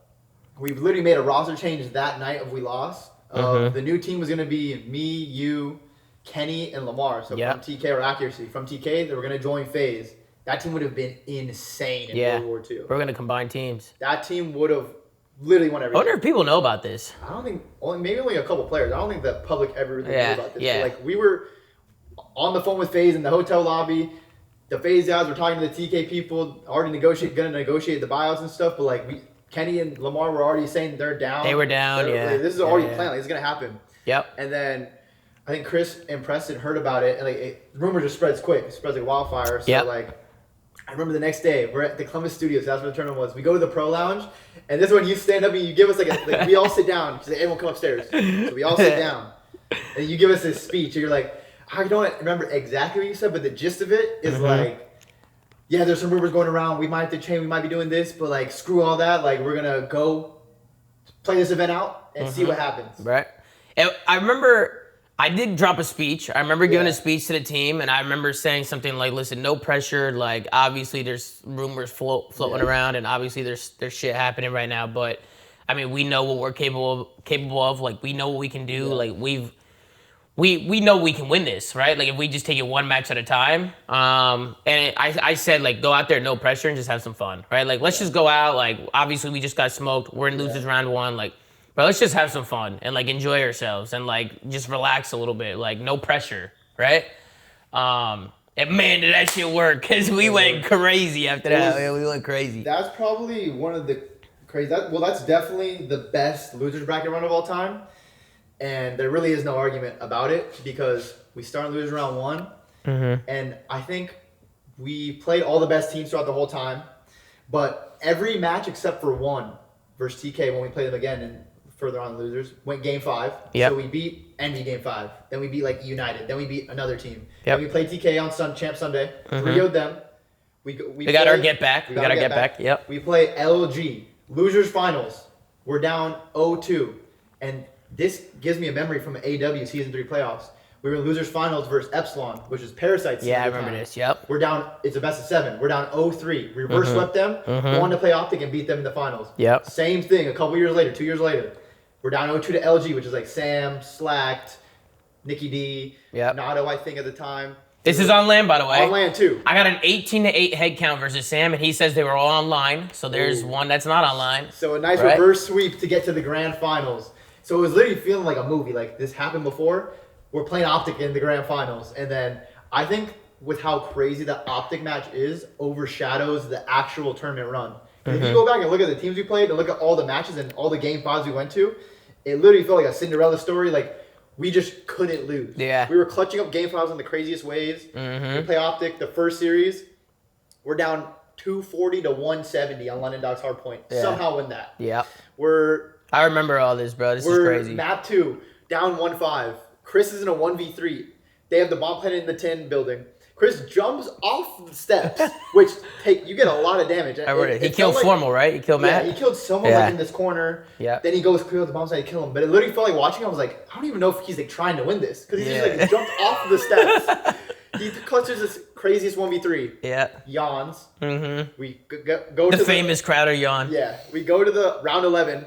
we literally made a roster change that night of we lost. The new team was going to be me, you, Kenny, and Lamar. So from TK or Accuracy. From TK, they were going to join FaZe. That team would have been insane in World War II. We're going to combine teams. That team would have literally won I everything. wonder if people know about this. I don't think, maybe a couple players. I don't think the public ever really knew about this. Yeah. So, like, we were on the phone with FaZe in the hotel lobby. The FaZe guys were talking to the TK people, already gonna negotiate the buyouts and stuff. But like Kenny and Lamar were already saying they're down. They were down. Like, this is already planned. Like, this is gonna happen. Yep. And then I think Chris and Preston heard about it, and like rumor just spreads quick. It spreads like wildfire. So like, I remember the next day we're at the Columbus Studios. That's where the tournament was. We go to the pro lounge, and this is when you stand up and you give us like we all sit down. She's like, everyone come upstairs. So we all sit down, and you give us this speech, and you're like, I don't remember exactly what you said, but the gist of it is like, yeah, there's some rumors going around. We might have to change. We might be doing this, but like, screw all that. Like, we're gonna go play this event out and see what happens. Right. And I remember I did drop a speech. I remember giving a speech to the team, and I remember saying something like, "Listen, no pressure. Like, obviously, there's rumors floating around, and obviously, there's shit happening right now. But I mean, we know what we're capable of. Like, we know what we can do. Like, we know we can win this, right? Like, if we just take it one match at a time. And I said, like, go out there, no pressure, and just have some fun, right? Like, let's just go out. Like, obviously, we just got smoked. We're in losers round 1. Like, but let's just have some fun and, like, enjoy ourselves and, like, just relax a little bit. Like, no pressure, right? And, man, did that shit work, because we went crazy after that. We went crazy. That's probably one of the crazy... that's definitely the best losers bracket run of all time. And there really is no argument about it because we started losing round 1. And I think we played all the best teams throughout the whole time. But every match except for one versus TK when we played them again and further on losers went game 5. So we beat Envy game 5. Then we beat like United. Then we beat another team. Then we played TK on Champ Sunday. 3-0'd them. We got our get back. We got our get back. Yep. We play LG. Losers finals. We're down 0-2. And this gives me a memory from AW Season 3 playoffs. We were in losers finals versus Epsilon, which is Parasite's Yeah, I remember this. Yep. We're down, it's a best of 7. We're down 0-3. We reverse swept them, won to play Optic and beat them in the finals. Yep. Same thing a couple years later, 2 years later. We're down 0-2 to LG, which is like Sam, Slacked, Nikki D, Nato, I think at the time. This is on land, by the way. On land, too. I got an 18-8 head count versus Sam, and he says they were all online. So there's one that's not online. So a nice reverse sweep to get to the grand finals. So it was literally feeling like a movie. Like, this happened before. We're playing Optic in the grand finals. And then I think with how crazy the Optic match is, overshadows the actual tournament run. If you go back and look at the teams we played and look at all the matches and all the game 5s we went to, it literally felt like a Cinderella story. Like, we just couldn't lose. Yeah. We were clutching up game 5s in the craziest ways. We play Optic, the first series. We're down 240 to 170 on London Dogs Hardpoint. Somehow win that. Yeah. I remember all this, bro. This is crazy. Map 2, down 1-5. Chris is in a 1v3. They have the bomb planet in the 10 building. Chris jumps off the steps, which you get a lot of damage. I heard it. He killed Formal, right? He killed Matt? Yeah, he killed someone like in this corner. Yeah. Then he goes clear with the bomb side to kill him. But it literally felt like watching, I was like, I don't even know if he's like trying to win this. Because he just like jumped off the steps. He clutches this craziest 1v3. Yeah. Yawns. Mm-hmm. We go to the famous Crowder yawn. Yeah. We go to the round 11.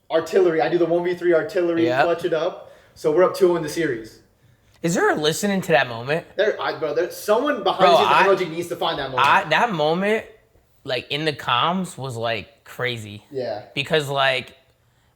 Artillery. I do the 1v3 artillery, clutch it up. So we're up 2-0 in the series. Is there a listening to that moment? There's someone behind the scenes needs to find that moment. That moment, like in the comms, was like crazy. Yeah. Because like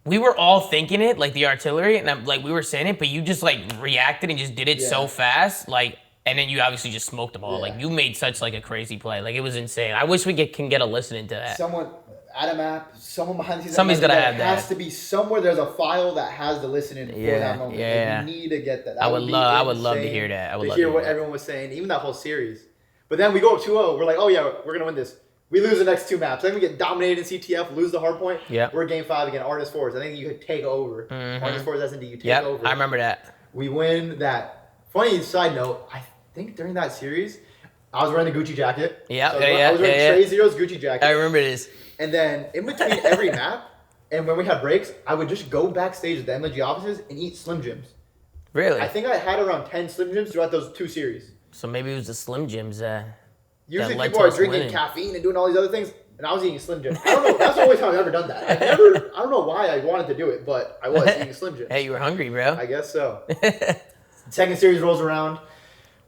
we were all thinking it, like the artillery, and like we were saying it, but you just like reacted and just did it so fast, like, and then you obviously just smoked them all. Like you made such like a crazy play, like it was insane. I wish we can get a listening to that. Someone at a map, someone behind the scenes. Somebody's gotta have that. Has to be somewhere. There's a file that has the listening for that moment. Yeah. Like, you need to get that. I would love to hear that. I would love to hear what everyone was saying, even that whole series. But then we go up 2-0. We're like, oh yeah, we're gonna win this. We lose the next 2 maps. Then we get dominated in CTF, lose the hard point. Yeah. We're game 5 again. Artist Force. I think you could take over. Artist Force S&D, you take over. I remember that. We win that. Funny side note, I think during that series, I was wearing the Gucci jacket. Yeah, I was wearing Trey Zero's Gucci jacket. I remember this. And then in between every map, and when we had breaks, I would just go backstage at the MLG offices and eat Slim Jims. Really? I think I had around 10 Slim Jims throughout those 2 series. So maybe it was the Slim Jims. Usually people are drinking caffeine and doing all these other things, and I was eating Slim Jims. I don't know. That's the only time I've ever done that. I don't know why I wanted to do it, but I was eating Slim Jims. Hey, you were hungry, bro. I guess so. Second series rolls around.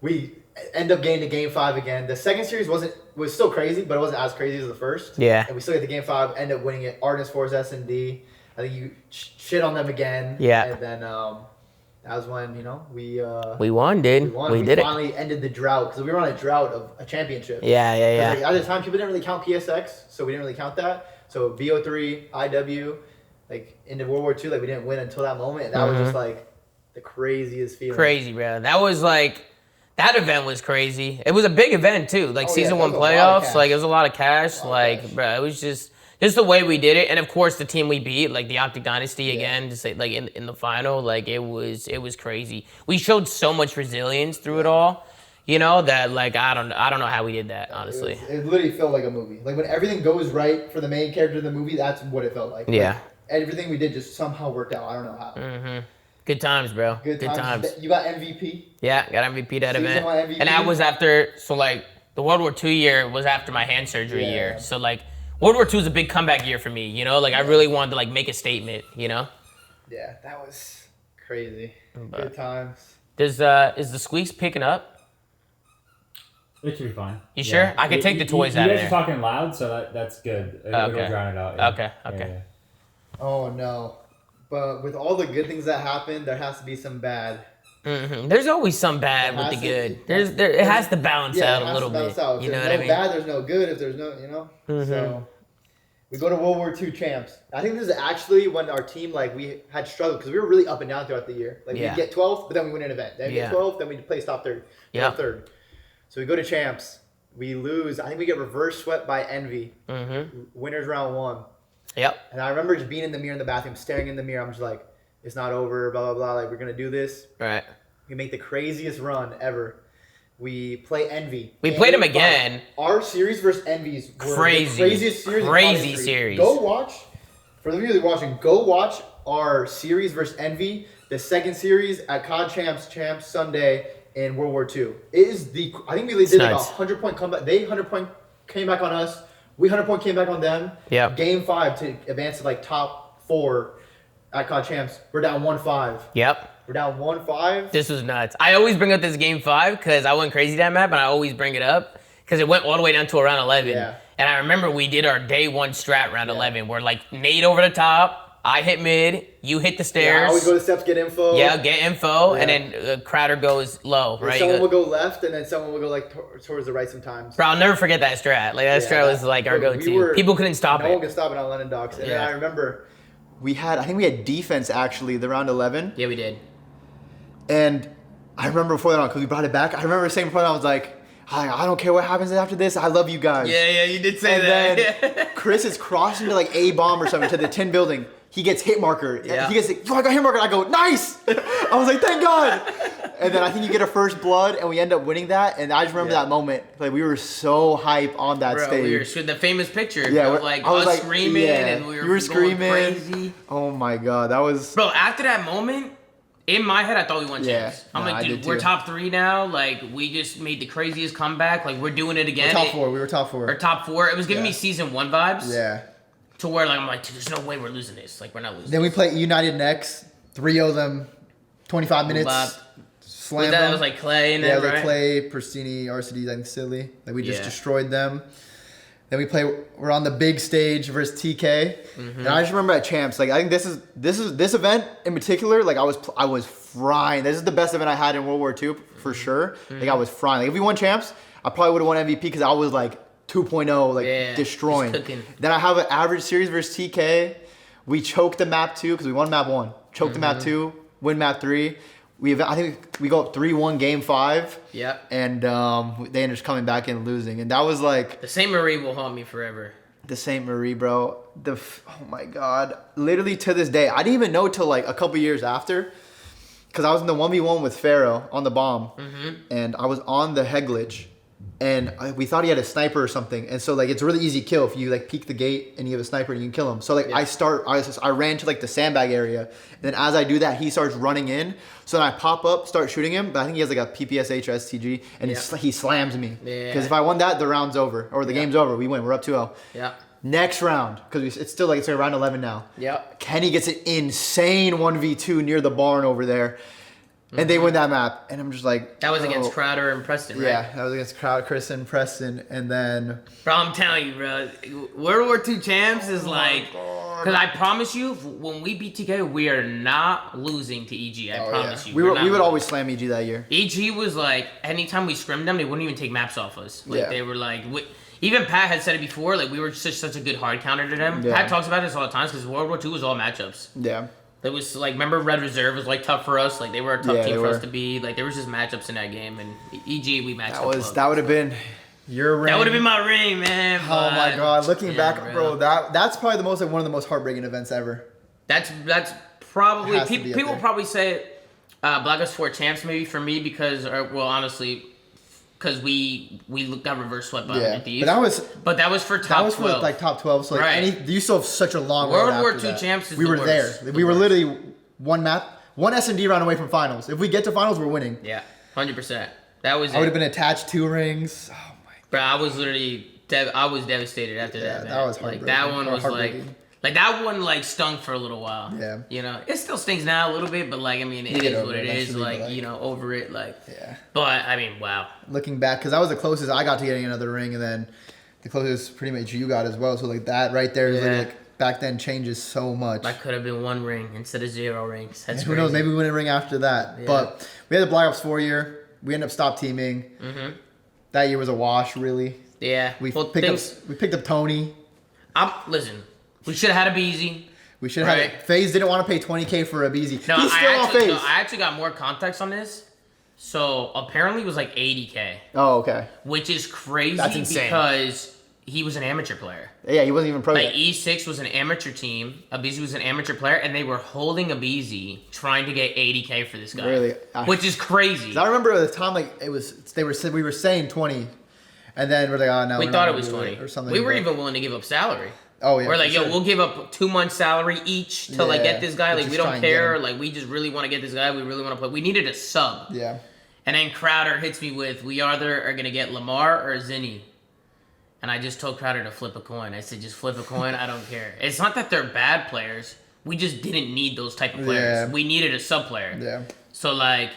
We end up getting to game 5 again. The second series was still crazy, but it wasn't as crazy as the first. Yeah. And we still get to game 5, end up winning it. Artist Force S&D. I think you shit on them again. Yeah. And then that was when, we won, dude. We did finally ended the drought, because we were on a drought of a championship. Yeah. Like, at the time, people didn't really count PSX, so we didn't really count that. So VO3, IW, like into World War II, like we didn't win until that moment. And that was just like the craziest feeling. Crazy, bro. That was like, that event was crazy. It was a big event too, like season 1 playoffs. Like it was a lot of cash. Bro, it was just the way we did it, and of course the team we beat, like the Optic Dynasty again, just like in the final, like it was crazy. We showed so much resilience through it all. That like I don't know how we did that, honestly. It literally felt like a movie. Like when everything goes right for the main character in the movie, that's what it felt like. Yeah. Like, everything we did just somehow worked out. I don't know how. Good times, bro. Good times. You got MVP? Yeah, got MVP that Season event. 1 MVP. And that was after, so like the World War II year was after my hand surgery year. So like World War II is a big comeback year for me, Like I really wanted to like make a statement, Yeah, that was crazy. Good times. Is the squeaks picking up? It should be fine. You sure? I can take the toys out of there. You guys are talking loud, so that's good. It'll drown it out. Yeah. Okay. Yeah. Oh no. But with all the good things that happen, there has to be some bad. There's always some bad with the good. It has to balance out a little bit. Out. You know what I mean? Bad, there's no good. If there's no, So we go to World War II champs. I think this is actually when our team, like, we had struggled because we were really up and down throughout the year. Like, we'd get 12th, but then we win an event. Then we get 12th, then we place top third. Third. So we go to champs. We lose. I think we get reverse swept by Envy. Winners round 1. Yep. And I remember just being in the mirror in the bathroom, staring in the mirror. I'm just like, it's not over, blah, blah, blah. Like, we're going to do this. Right. We make the craziest run ever. We play Envy. We played them again. Our series versus Envy's were crazy. The craziest series. Crazy series. Go watch. For the viewers watching, go watch our series versus Envy, the second series at COD Champs Sunday in World War II. It is I think we did like a 100-point comeback. They 100-point came back on us. We 100-point came back on them. Yeah. Game 5 to advance to like top 4 at COD Champs. We're down 1-5. Yep. We're down 1-5. This was nuts. I always bring up this game 5 because I went crazy that map, and I always bring it up because it went all the way down to around 11. Yeah. And I remember we did our day 1 strat round 11 where like nade over the top, I hit mid, you hit the stairs. Yeah, I always go to steps, get info. Yeah, get info, and then Crowder goes low, right? Someone will go left, and then someone will go like towards the right sometimes. Bro, I'll never forget that strat. Like that strat was like our go-to. People couldn't stop it. No one could stop it on London Docks. And then I remember I think we had defense actually the round 11. Yeah, we did. And I remember before that on, because we brought it back, I remember saying before that, I was like, I don't care what happens after this. I love you guys. Yeah, you did say and that. Then Chris is crossing to like A-bomb or something to the tin building. he gets hit marker. Yeah. He gets like, yo, I got hit marker. I go, nice. I was like, thank God. And then I think you get a first blood, and we end up winning that. And I just remember that moment. Like, we were so hype on that stage. We were the famous picture Yeah, of like I was us like, screaming, and we were you were screaming. crazy. Oh my God, that was. Bro, after that moment, in my head, I thought we won champs. I'm like, dude, we're top 3 now. Like, we just made the craziest comeback. Like, we're doing it again. Top 4. We were top 4. Or top 4. It was giving me season 1 vibes. Yeah. To where like I'm like, dude, there's no way we're losing this. Like, we're not losing. Then we play United next. 3-0 them. 25 minutes. Slam them. That was like Clay and yeah, then, like right? Clay, Persini, RCD, I think Silly. Like we just destroyed them. Then we're on the big stage versus TK. And I just remember at champs, like I think this event in particular, like I was frying. This is the best event I had in World War II for sure. Like I was frying. Like if we won champs, I probably would have won MVP because I was like 2.0, like destroying. Then I have an average series versus TK. We choked the map 2 because we won map 1. Choked the map 2, win map 3. I think we go up 3-1 game 5. Yep. And they ended up coming back and losing. And that was like... The Saint Marie will haunt me forever. The Saint Marie, bro. Oh my God. Literally to this day. I didn't even know till like a couple years after. Because I was in the 1v1 with Pharaoh on the bomb. And I was on the head glitch. And we thought he had a sniper or something. And so like it's a really easy kill if you like peek the gate and you have a sniper and you can kill him. So like I ran to like the sandbag area. And then as I do that, he starts running in. So then I pop up, start shooting him. But I think he has like a PPSH or STG. And he slams me. Because if I won that, the round's over. Or the game's over. We win. We're up 2-0. Yeah. Next round. Because it's still like it's around 11 now. Yep. Kenny gets an insane 1v2 near the barn over there. And they win that map, and I'm just like... That was against Crowder and Preston, right? Yeah, that was against Chris and Preston, and then... Bro, I'm telling you, bro. World War II champs is like... Because I promise you, when we beat TK, we are not losing to EG. I promise you. We would always slam EG that year. EG was like, anytime we scrimmed them, they wouldn't even take maps off us. Like, they were like... Even Pat had said it before, like, we were such a good hard counter to them. Pat talks about this all the time, because World War II was all matchups. Yeah. It was like, remember Red Reserve was like tough for us. Like they were a tough team for us to be. Like there was just matchups in that game, and EG we matched up. That would have been your ring. That would have been my ring, man. Oh my God! Looking back, bro, that's probably one of the most heartbreaking events ever. That's probably people probably say Black Ops 4 champs maybe for me because honestly. Because we got reverse swept by these. But that was for top 12. That was for like top 12. So like you still have such a long road World War II champs is we were there. We were literally one S&D round away from finals. If we get to finals, we're winning. Yeah, 100%. That was. I would have been attached 2 rings. Oh my God. Bro, I was literally I was devastated after that. Man. That was heartbreaking. Like that one was like that one like stung for a little while. Yeah. You know, it still stings now a little bit, but like I mean, it is what it is. Like you know, over it. Like. Yeah. But I mean, wow. Looking back, because that was the closest I got to getting another ring, and then the closest pretty much you got as well. So like that right there is like back then changes so much. That could have been 1 ring instead of 0 rings. That's who knows? Maybe we win a ring after that. Yeah. But we had the Black Ops 4 year. We ended up stop teaming. That year was a wash, really. Yeah. We picked up Tony. Listen, we should have had a BZ. We should have had it. FaZe didn't want to pay 20K for a BZ. No, I actually got more context on this. So apparently it was like 80K. Oh, okay. Which is crazy. That's insane. Because he was an amateur player. Yeah, he wasn't even pro yet. E6 was an amateur team. Abizi was an amateur player, and they were holding Abizi trying to get 80K for this guy. Really? Which is crazy. I remember at the time like we were saying 20, and then we're like, oh no. We thought it was 20 or something. We were even willing to give up salary. Oh yeah. We're like, we'll give up 2 months salary each to like get this guy. Like we don't care. Like we just really want to get this guy. We really want to play. We needed a sub. Yeah. And then Crowder hits me with, we either are going to get Lamar or Zinni. And I just told Crowder to flip a coin. I said, just flip a coin. I don't care. It's not that they're bad players. We just didn't need those type of players. We needed a sub player. Yeah. So, like,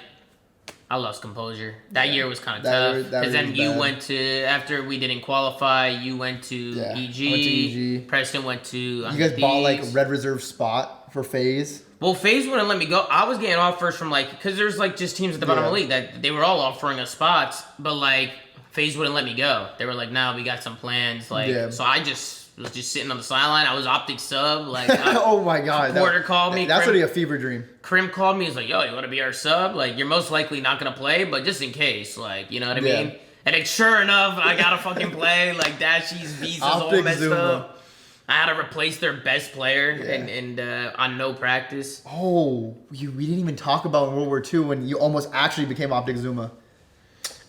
I lost composure. That year was kind of tough. Because then you went to, after we didn't qualify, you went to EG. I went to EG. Preston went to You guys bought, like, a red reserve spot for FaZe. Well, FaZe wouldn't let me go. I was getting offers from, like, because there's, like, just teams at the bottom of the league that they were all offering us spots, but, like, FaZe wouldn't let me go. They were like, no, we got some plans. Like, so I just was just sitting on the sideline. I was optic sub. Like, oh, my God. Porter called me. That's already a fever dream. Krim called me. He's like, yo, you want to be our sub? Like, you're most likely not going to play, but just in case. Like, you know what I mean? And then, sure enough, I got to fucking play. Like, Dashi's visa's all messed up. I had to replace their best player and on no practice. Oh, we didn't even talk about in World War II when you almost actually became Optic ZooMaa.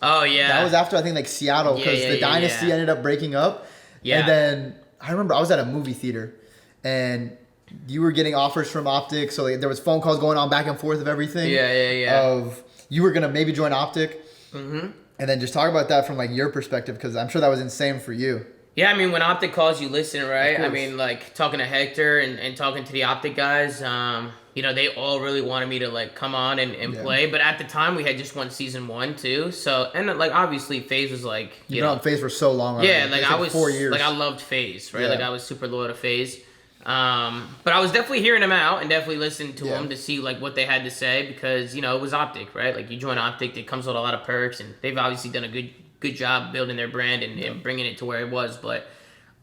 Oh, yeah. That was after, I think, like, Seattle, because the Dynasty ended up breaking up. Yeah. And then, I remember I was at a movie theater, and you were getting offers from Optic, so like, there was phone calls going on back and forth of everything. Yeah. Of, you were going to maybe join Optic. Mm-hmm. And then just talk about that from, like, your perspective, because I'm sure that was insane for you. Yeah, I mean, when Optic calls, you listen, right? I mean, like, talking to Hector and talking to the Optic guys, you know, they all really wanted me to, like, come on and play. But at the time, we had just won Season 1, too. So, and, like, obviously, FaZe was, like, you know, FaZe for so long already. Yeah, like, I was, 4 years. like, I loved FaZe, right? Like, I was super loyal to FaZe. But I was definitely hearing them out and definitely listening to them to see, like, what they had to say because, you know, it was Optic, right? Like, you join Optic, it comes with a lot of perks, and they've obviously done a good job building their brand and bringing it to where it was. But,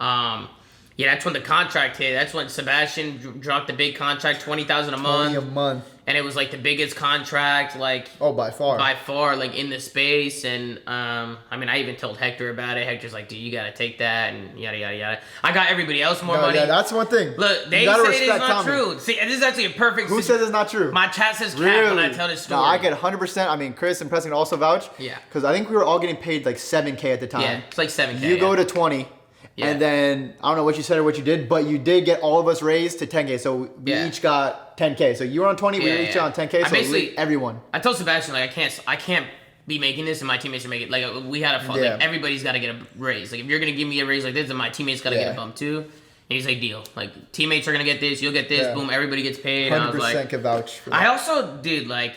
yeah, that's when the contract hit. That's when Sebastian dropped the big contract, $20,000 a month. $20,000 a month. And it was, like, the biggest contract, like... Oh, by far. By far, like, in the space. And, I mean, I even told Hector about it. Hector's like, dude, you got to take that and yada, yada, yada. I got everybody else more money. Yeah, that's one thing. Look, they say it is not true. See, this is actually a perfect... Who says it's not true? My chat says cap when I tell this story. No, I get 100%. I mean, Chris and Preston also vouch. Yeah. Because I think we were all getting paid like $7K at the time. Yeah, it's like $7K. You go to 20. Yeah. And then, I don't know what you said or what you did, but you did get all of us raised to 10K. So we each got 10K. So you were on 20, we were each on 10K. So basically, everyone. I told Sebastian, like, I can't be making this and my teammates are making it. Like, we had a fun. Like, everybody's got to get a raise. Like, if you're going to give me a raise like this, then my teammates got to get a bump too. And he's like, deal. Like, teammates are going to get this, you'll get this, boom, everybody gets paid. 100% and I was like, can vouch for that. I also did, like,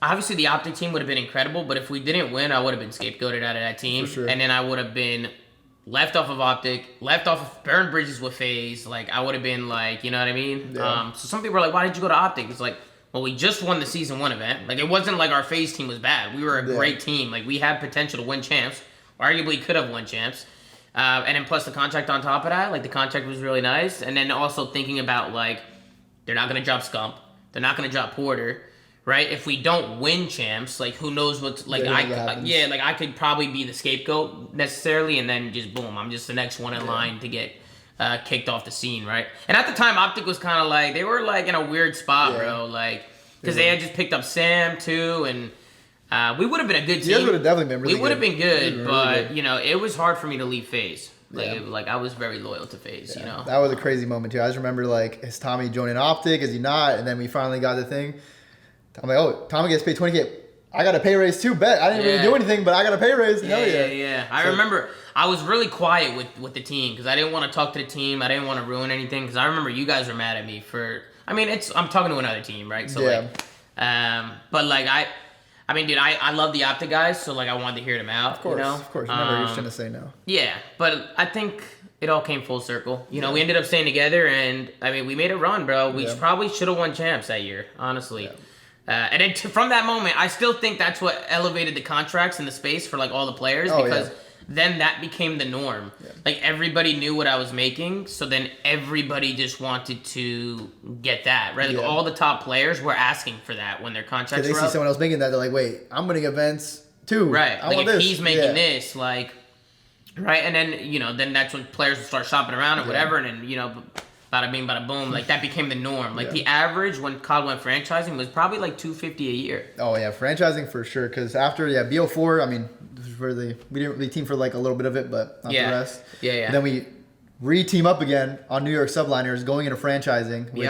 obviously the Optic team would have been incredible, but if we didn't win, I would have been scapegoated out of that team. For sure. And then I would have been left off of Optic, left off of burn bridges with FaZe. Like, I would have been like, you know what I mean? Yeah. So some people are like, why did you go to Optic? It's like, well, we just won the Season 1 event. Like, it wasn't like our FaZe team was bad. We were a great team. Like, we had potential to win champs. Arguably could have won champs. And then plus the contract on top of that. Like, the contract was really nice. And then also thinking about, like, they're not going to drop Scump. They're not going to drop Porter. Right? If we don't win champs, like, who knows what's... Like, I could probably be the scapegoat necessarily, and then just, boom, I'm just the next one in line to get kicked off the scene, right? And at the time, Optic was kind of like... They were, like, in a weird spot, bro. Like, because they had just picked up Sam, too, and we would have been a good team. You guys would have definitely been really good. We would have been good, but, really good. You know, it was hard for me to leave FaZe. Like, I was very loyal to FaZe, you know? That was a crazy moment, too. I just remember, like, is Tommy joining Optic? Is he not? And then we finally got the thing. I'm like, oh, Tommy gets paid 20K. I got a pay raise too, bet. I didn't really do anything, but I got a pay raise. Hell yeah. Yeah. I remember I was really quiet with the team because I didn't want to talk to the team. I didn't want to ruin anything because I remember you guys were mad at me for... I mean, I'm talking to another team, right? So, but, like, I mean, dude, I love the Optic guys, so, like, I wanted to hear them out, Of course. You never shouldn't have say no. Yeah, but I think it all came full circle. You know, we ended up staying together, and, I mean, we made a run, bro. We probably should have won champs that year, honestly. Yeah. And then from that moment, I still think that's what elevated the contracts in the space for, like, all the players because then that became the norm. Yeah. Like, everybody knew what I was making, so then everybody just wanted to get that, right? Like, all the top players were asking for that when their contracts were up. They see someone else making that, they're like, wait, I'm winning events too. Right. Like, if he's making this, like, right? And then, you know, then that's when players would start shopping around or whatever, and then, you know... Bada bing, bada boom. Like, that became the norm. Like, the average when COD went franchising was probably, like, $250 a year. Oh, yeah. Franchising for sure. Because after, BO4, I mean, we didn't really team for, like, a little bit of it, but not the rest. Yeah. And then we re-team up again on New York Subliners going into franchising, which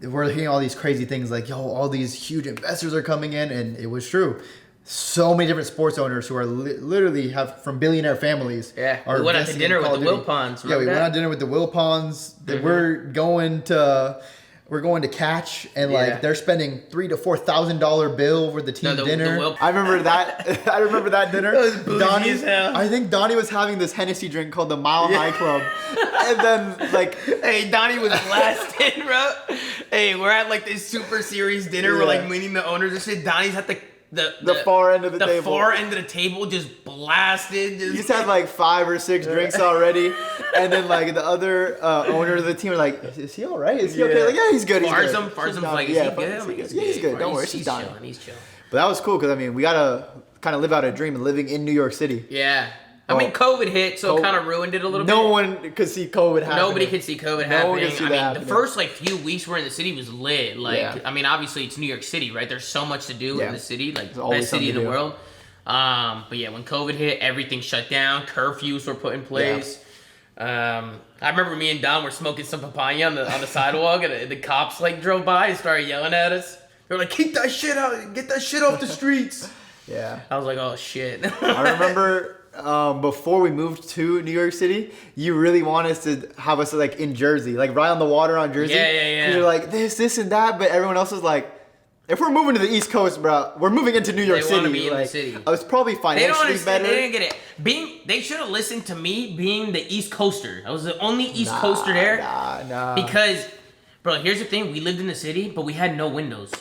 we're hearing all these crazy things like, yo, all these huge investors are coming in, and it was true. So many different sports owners who are literally have from billionaire families. Yeah, we went out to dinner with the Wilpons. Yeah, we went out to dinner with the Wilpons. We're going to catch, and like they're spending $3,000 to $4,000 bill for the team dinner. I remember that. I remember that dinner. Donnie, as hell. I think Donnie was having this Hennessy drink called the Mile High Club, and then like, hey, Donnie was blasted, bro. Hey, we're at like this super serious dinner. We're like meeting the owners and shit. Donnie's at the far end of the table. The far end of the table just blasted. He just had like 5 or 6 drinks already. And then like the other owner of the team were like, is he all right? Is he okay? Like, yeah, he's good. Farzam's like, is he good? He's good. Don't worry, he's chilling. He's chilling. But that was cool because, I mean, we got to kind of live out a dream and living in New York City. Yeah. I mean, COVID hit, so it kind of ruined it a little bit. No one could see COVID happening. Nobody could see COVID happening. I mean, the first like few weeks we're in the city was lit. Like, I mean, obviously it's New York City, right? There's so much to do in the city, like the best city in the world. But yeah, when COVID hit, everything shut down. Curfews were put in place. I remember me and Don were smoking some papaya on the sidewalk, and the cops like drove by and started yelling at us. They were like, "Keep that shit out! Get that shit off the streets!" Yeah. I was like, "Oh shit!" I remember before we moved to New York City, you really want us to have us like in Jersey, like right on the water on Jersey. Yeah. Because you're like this, and that, but everyone else was like, if we're moving to the East Coast, bro, we're moving into New York City. They want to be in like, the city. I was probably financially better. They didn't get it. They should have listened to me being the East Coaster. I was the only East Coaster there. Nah. Because, bro, here's the thing. We lived in the city, but we had no windows.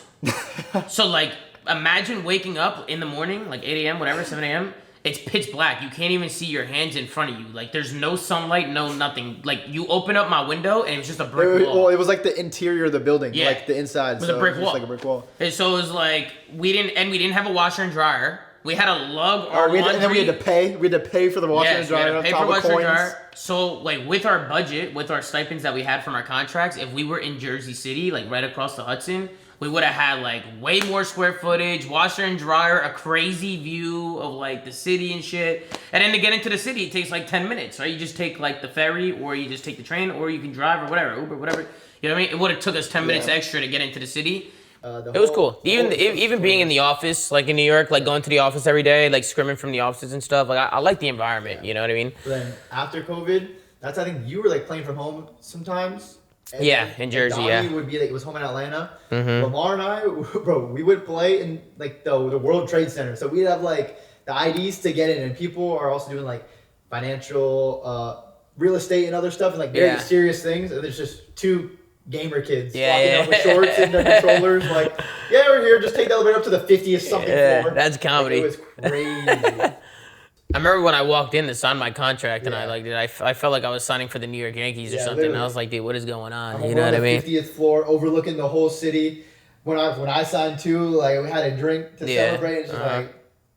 So, like, imagine waking up in the morning, like 8 a.m., whatever, 7 a.m., it's pitch black. You can't even see your hands in front of you. Like, there's no sunlight, no nothing. Like, you open up my window, and it's just a brick wall. Well, it was like the interior of the building, Yeah. like the inside. It was a brick wall. Just like a brick wall. And so it was like, we didn't have a washer and dryer. We had to lug our laundry. And then we had to pay. We had to pay for the washer and dryer. We had to pay for washer and dryer. So, like, with our budget, with our stipends that we had from our contracts, if we were in Jersey City, like right across the Hudson, we would have had like way more square footage, washer and dryer, a crazy view of like the city and shit. And then to get into the city, it takes like 10 minutes, right? You just take like the ferry, or you just take the train, or you can drive or whatever, Uber, whatever. You know what I mean? It would have took us 10 minutes extra to get into the city. It was cool. Even being in the office, like in New York, like going to the office every day, like scrimming from the offices and stuff. Like I like the environment. You know what I mean? Then after COVID, I think you were like playing from home sometimes. And in Jersey, Donnie would be like, it was home in Atlanta. Lamar and I, bro, we would play in like the World Trade Center. So we'd have like the IDs to get in, and people are also doing like financial, real estate and other stuff, and like very serious things. And there's just two gamer kids walking up with shorts and their controllers, like, yeah, we're here, just take the elevator up to the 50th something floor. That's comedy. Like, it was crazy. I remember when I walked in to sign my contract, and I felt like I was signing for the New York Yankees or something. Literally. And I was like, dude, what is going on? You know what I mean? 50th floor, overlooking the whole city. When I signed too, like we had a drink to celebrate. It's just like,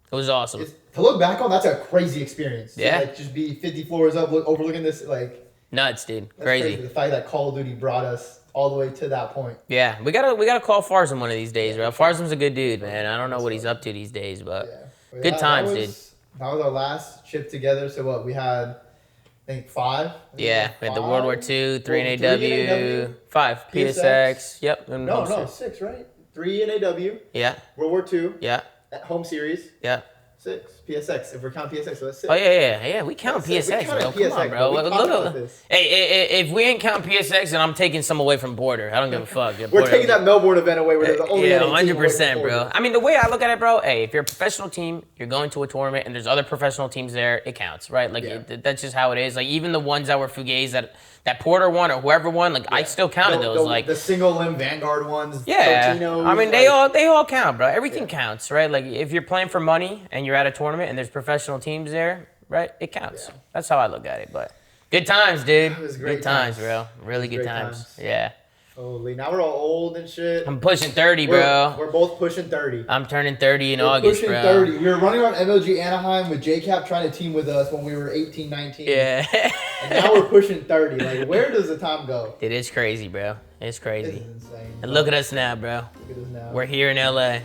it was awesome. To look back on, that's a crazy experience. Yeah. To, like, just be 50 floors up, overlooking this, like, nuts, dude. that's Crazy. The fact that Call of Duty brought us all the way to that point. Yeah, we gotta call Farzam one of these days, bro. Farzam's a good dude, man. I don't know what he's up to these days, but good times, dude. That was our last trip together. So what, we had, I think 5? Yeah, we had the World War II, 3 in AW, 5 PSX. Yep. No, 6, right? 3 in AW. Yeah. World War II. Yeah. Home series. Yeah. 6 PSX. If we're counting PSX, so that's 6. Oh yeah. We count PSX, bro. Come on, bro. Look. Hey, if we ain't count PSX, then I'm taking some away from Border. I don't give a fuck. We're taking that Melbourne event away. Where the only 100%, bro. I mean, the way I look at it, bro. Hey, if you're a professional team, you're going to a tournament, and there's other professional teams there. It counts, right? Like that's just how it is. Like even the ones that were fugazi that Porter won or whoever won, like I still counted those. Like the single limb Vanguard ones. Yeah. Totinos, I mean, they all count, bro. Everything counts, right? Like if you're playing for money and you're at a tournament and there's professional teams there, right? It counts. Yeah. That's how I look at it. But good times, dude. It was great good times, bro. Really good times. Yeah. Holy, now we're all old and shit. I'm pushing 30, bro. We're both pushing 30. I'm turning 30 in August, pushing bro. 30. We were running on MLG Anaheim with JCap trying to team with us when we were 18, 19. Yeah. And now we're pushing 30. Like, where does the time go? It is crazy, bro. It's crazy. This is insane. And look at us now, bro. Look at us now. We're here in LA.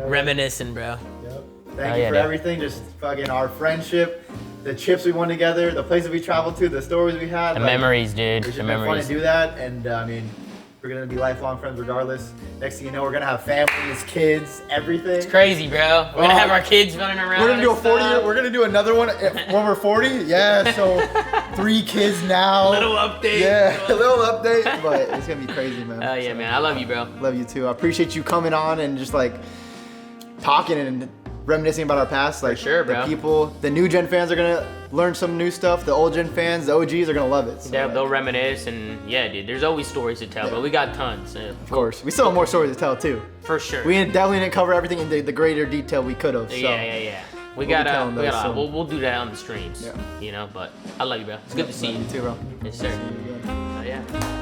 Reminiscing, bro. Yep. Thank you for everything. Just fucking our friendship, the trips we went together, the places we traveled to, the stories we had. The memories, dude. It's just been fun to do that. And I mean, we're going to be lifelong friends regardless. Next thing you know, we're going to have families, kids, everything. It's crazy, bro. We're going to have our kids running around. We're going to do a 40 year. We're going to do another one when we're 40. Yeah, so 3 kids now. Little update. Yeah, a little update. But it's going to be crazy, man. Oh, yeah, man. I love you, bro. Love you, too. I appreciate you coming on and just, like, talking and reminiscing about our past. Like, for sure, bro. The people, the new gen fans are going to learn some new stuff. The old gen fans, the OGs are going to love it. So, they'll reminisce, and yeah, dude, there's always stories to tell, but we got tons. Of course. We still have more stories to tell, too. For sure. We definitely didn't cover everything in the greater detail we could have. So. Yeah. We'll do that on the streams, you know, but I love you, bro. It's good to see you. You too, bro. Yes, sir. Oh, yeah.